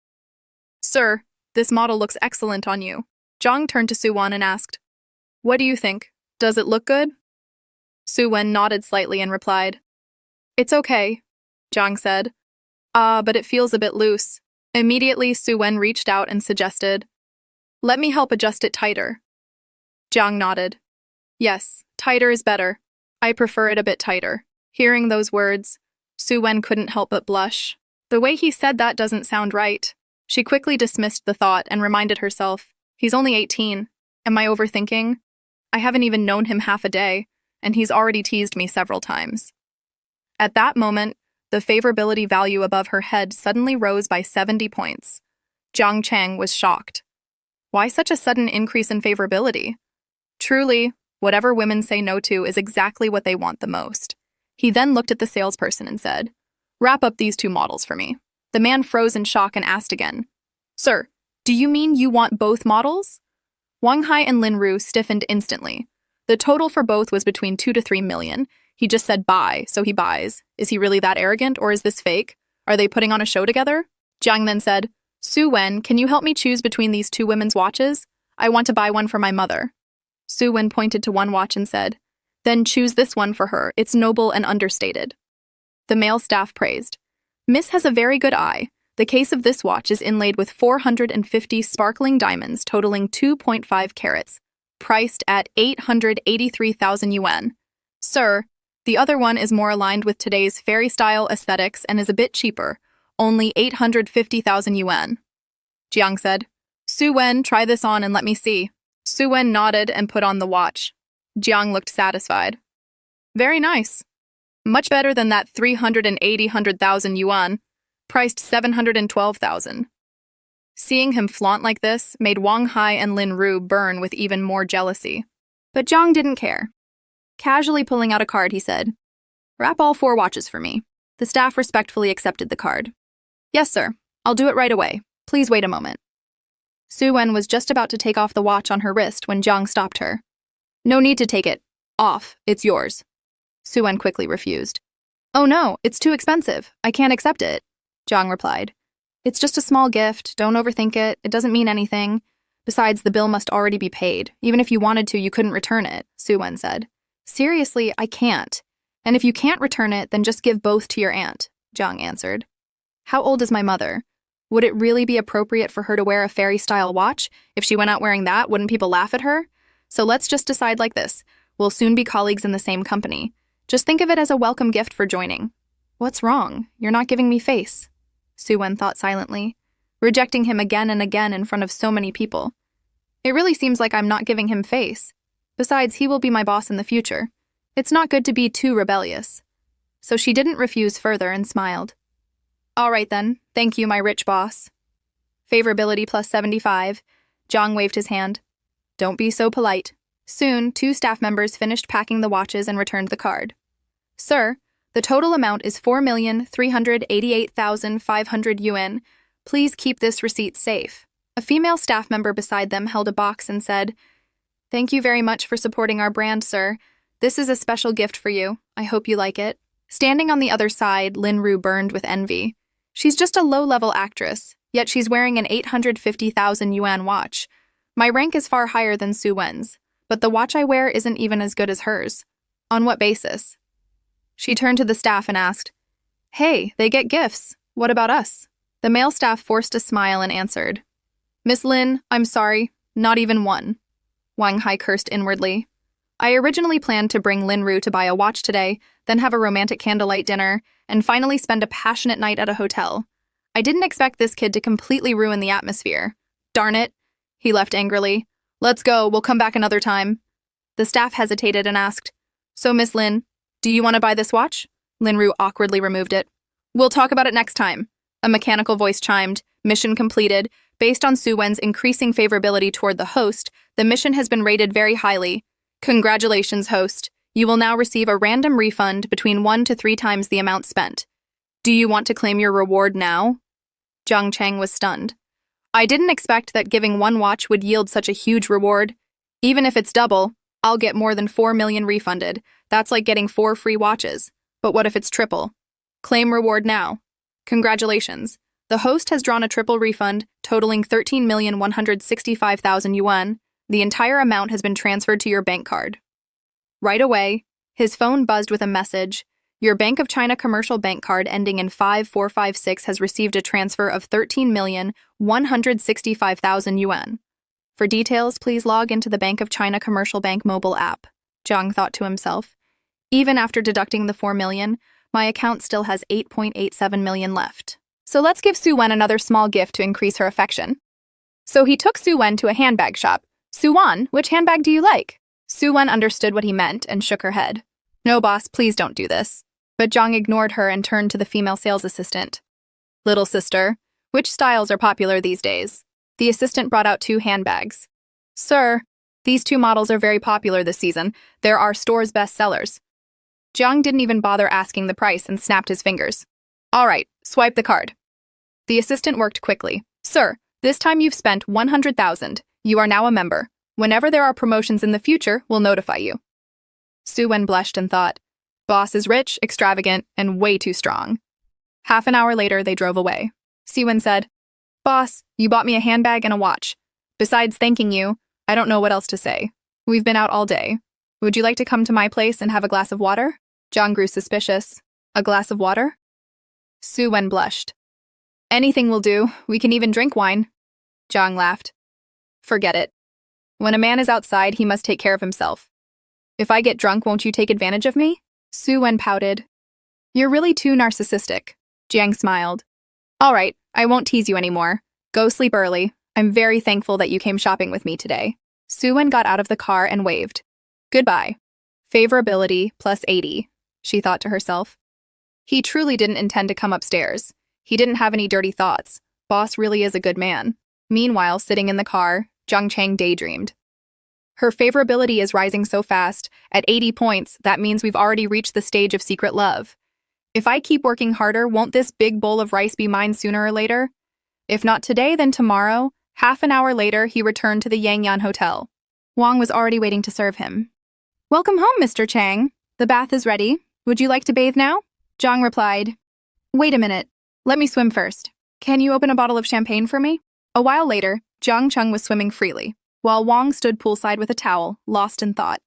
"Sir, this model looks excellent on you." Jiang turned to Su Wen and asked, "What do you think? Does it look good?" Su Wen nodded slightly and replied, "It's okay," Jiang said. But it feels a bit loose." Immediately, Su Wen reached out and suggested, "Let me help adjust it tighter." Jiang nodded. "Yes, tighter is better. I prefer it a bit tighter." Hearing those words, Su Wen couldn't help but blush. The way he said that doesn't sound right. She quickly dismissed the thought and reminded herself, he's only 18. Am I overthinking? I haven't even known him half a day, and he's already teased me several times. At that moment, the favorability value above her head suddenly rose by 70 points. Jiang Cheng was shocked. Why such a sudden increase in favorability? Truly, whatever women say no to is exactly what they want the most. He then looked at the salesperson and said, "Wrap up these two models for me." The man froze in shock and asked again, "Sir, do you mean you want both models?" Wang Hai and Lin Ru stiffened instantly. The total for both was between 2 to 3 million. He just said buy, so he buys. Is he really that arrogant, or is this fake? Are they putting on a show together? Jiang then said, "Su Wen, can you help me choose between these two women's watches? I want to buy one for my mother." Su Wen pointed to one watch and said, "Then choose this one for her. It's noble and understated." The male staff praised. "Miss has a very good eye. The case of this watch is inlaid with 450 sparkling diamonds totaling 2.5 carats, priced at 883,000 yuan. Sir, the other one is more aligned with today's fairy-style aesthetics and is a bit cheaper, only 850,000 yuan." Jiang said, "Su Wen, try this on and let me see." Su Wen nodded and put on the watch. Jiang looked satisfied. "Very nice. Much better than that 380,000 yuan, priced 712,000. Seeing him flaunt like this made Wang Hai and Lin Ru burn with even more jealousy. But Jiang didn't care. Casually pulling out a card, he said, "Wrap all 4 watches for me." The staff respectfully accepted the card. Yes, sir. I'll do it right away. Please wait a moment. Su Wen was just about to take off the watch on her wrist when Jiang stopped her. No need to take it off. It's yours. Su Wen quickly refused. Oh no, it's too expensive. I can't accept it, Jiang replied. It's just a small gift. Don't overthink it. It doesn't mean anything. Besides, the bill must already be paid. Even if you wanted to, you couldn't return it, Su Wen said. Seriously, I can't. And if you can't return it, then just give both to your aunt, Jiang answered. How old is my mother? Would it really be appropriate for her to wear a fairy-style watch? If she went out wearing that, wouldn't people laugh at her? So let's just decide like this. We'll soon be colleagues in the same company. Just think of it as a welcome gift for joining. What's wrong? You're not giving me face, Su Wen thought silently, rejecting him again and again in front of so many people. It really seems like I'm not giving him face. Besides, he will be my boss in the future. It's not good to be too rebellious. So she didn't refuse further and smiled. All right then, thank you, my rich boss. Favorability plus 75. Jiang waved his hand. Don't be so polite. Soon, 2 staff members finished packing the watches and returned the card. Sir, the total amount is 4,388,500 yuan. Please keep this receipt safe. A female staff member beside them held a box and said, Thank you very much for supporting our brand, sir. This is a special gift for you. I hope you like it. Standing on the other side, Lin Ru burned with envy. She's just a low-level actress, yet she's wearing an 850,000 yuan watch. My rank is far higher than Su Wen's, but the watch I wear isn't even as good as hers. On what basis? She turned to the staff and asked, Hey, they get gifts. What about us? The male staff forced a smile and answered, Miss Lin, I'm sorry, not even one. Wang Hai cursed inwardly. I originally planned to bring Lin Ru to buy a watch today, then have a romantic candlelight dinner, and finally spend a passionate night at a hotel. I didn't expect this kid to completely ruin the atmosphere. Darn it, he left angrily. Let's go, we'll come back another time. The staff hesitated and asked, So, Miss Lin, do you want to buy this watch? Lin Ru awkwardly removed it. We'll talk about it next time. A mechanical voice chimed. Mission completed. Based on Su Wen's increasing favorability toward the host, the mission has been rated very highly. Congratulations, host. You will now receive a random refund between 1 to 3 times the amount spent. Do you want to claim your reward now? Jiang Cheng was stunned. I didn't expect that giving one watch would yield such a huge reward. Even if it's double, I'll get more than 4 million refunded. That's like getting 4 free watches. But what if it's triple? Claim reward now. Congratulations. The host has drawn a triple refund, totaling 13,165,000 yuan. The entire amount has been transferred to your bank card. Right away, his phone buzzed with a message. Your Bank of China commercial bank card ending in 5456 has received a transfer of 13,165,000 yuan. For details, please log into the Bank of China commercial bank mobile app, Jiang thought to himself. Even after deducting the 4 million, my account still has 8.87 million left. So let's give Su Wen another small gift to increase her affection. So he took Su Wen to a handbag shop. Su Wen, which handbag do you like? Su Wen understood what he meant and shook her head. No, boss, please don't do this. But Jiang ignored her and turned to the female sales assistant. Little sister, which styles are popular these days? The assistant brought out 2 handbags. Sir, these 2 models are very popular this season. They're our store's best sellers. Jiang didn't even bother asking the price and snapped his fingers. All right, swipe the card. The assistant worked quickly. Sir, this time you've spent 100,000. You are now a member. Whenever there are promotions in the future, we'll notify you. Su Wen blushed and thought, boss is rich, extravagant, and way too strong. Half an hour later, they drove away. Su Wen said, Boss, you bought me a handbag and a watch. Besides thanking you, I don't know what else to say. We've been out all day. Would you like to come to my place and have a glass of water? Jiang grew suspicious. A glass of water? Su Wen blushed. Anything will do. We can even drink wine. Jiang laughed. Forget it. When a man is outside, he must take care of himself. If I get drunk, won't you take advantage of me? Su Wen pouted. You're really too narcissistic. Jiang smiled. All right, I won't tease you anymore. Go sleep early. I'm very thankful that you came shopping with me today. Su Wen got out of the car and waved. Goodbye. Favorability plus 80, she thought to herself. He truly didn't intend to come upstairs. He didn't have any dirty thoughts. Boss really is a good man. Meanwhile, sitting in the car, Jiang Cheng daydreamed. Her favorability is rising so fast. At 80 points, that means we've already reached the stage of secret love. If I keep working harder, won't this big bowl of rice be mine sooner or later? If not today, then tomorrow. Half an hour later, he returned to the Yangyan Hotel. Wang was already waiting to serve him. Welcome home, Mr. Cheng. The bath is ready. Would you like to bathe now? Jiang replied. Wait a minute. Let me swim first. Can you open a bottle of champagne for me? A while later, Jiang Cheng was swimming freely, while Wang stood poolside with a towel, lost in thought.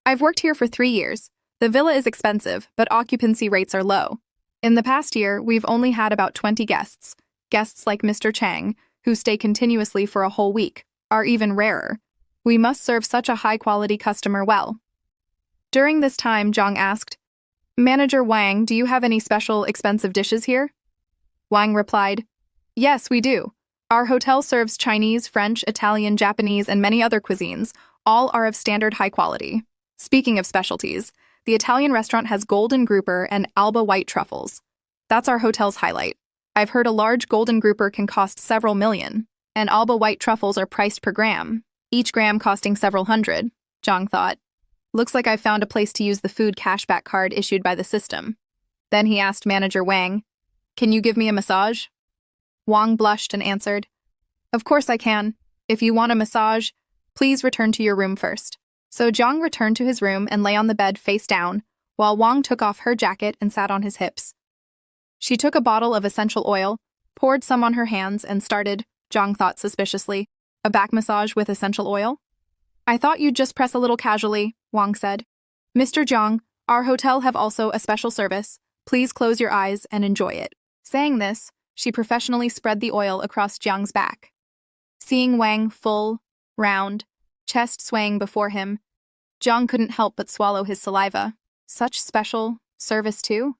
I've worked here for 3 years. The villa is expensive, but occupancy rates are low. In the past year, we've only had about 20 guests. Guests like Mr. Cheng, who stay continuously for a whole week, are even rarer. We must serve such a high-quality customer well. During this time, Jiang asked, Manager Wang, do you have any special expensive dishes here? Wang replied, Yes, we do. Our hotel serves Chinese, French, Italian, Japanese, and many other cuisines. All are of standard high quality. Speaking of specialties, the Italian restaurant has golden grouper and Alba white truffles. That's our hotel's highlight. I've heard a large golden grouper can cost several million, and Alba white truffles are priced per gram, each gram costing several hundred, Jiang thought. Looks like I've found a place to use the food cashback card issued by the system. Then he asked Manager Wang, Can you give me a massage? Wang blushed and answered, Of course I can. If you want a massage, please return to your room first. So Jiang returned to his room and lay on the bed face down, while Wang took off her jacket and sat on his hips. She took a bottle of essential oil, poured some on her hands, and started, Jiang thought suspiciously, a back massage with essential oil? I thought you'd just press a little casually, Wang said. Mr. Jiang, our hotel have also a special service. Please close your eyes and enjoy it. Saying this, she professionally spread the oil across Jiang's back. Seeing Wang full, round, chest swaying before him, Jiang couldn't help but swallow his saliva. Such special service too?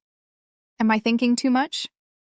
Am I thinking too much?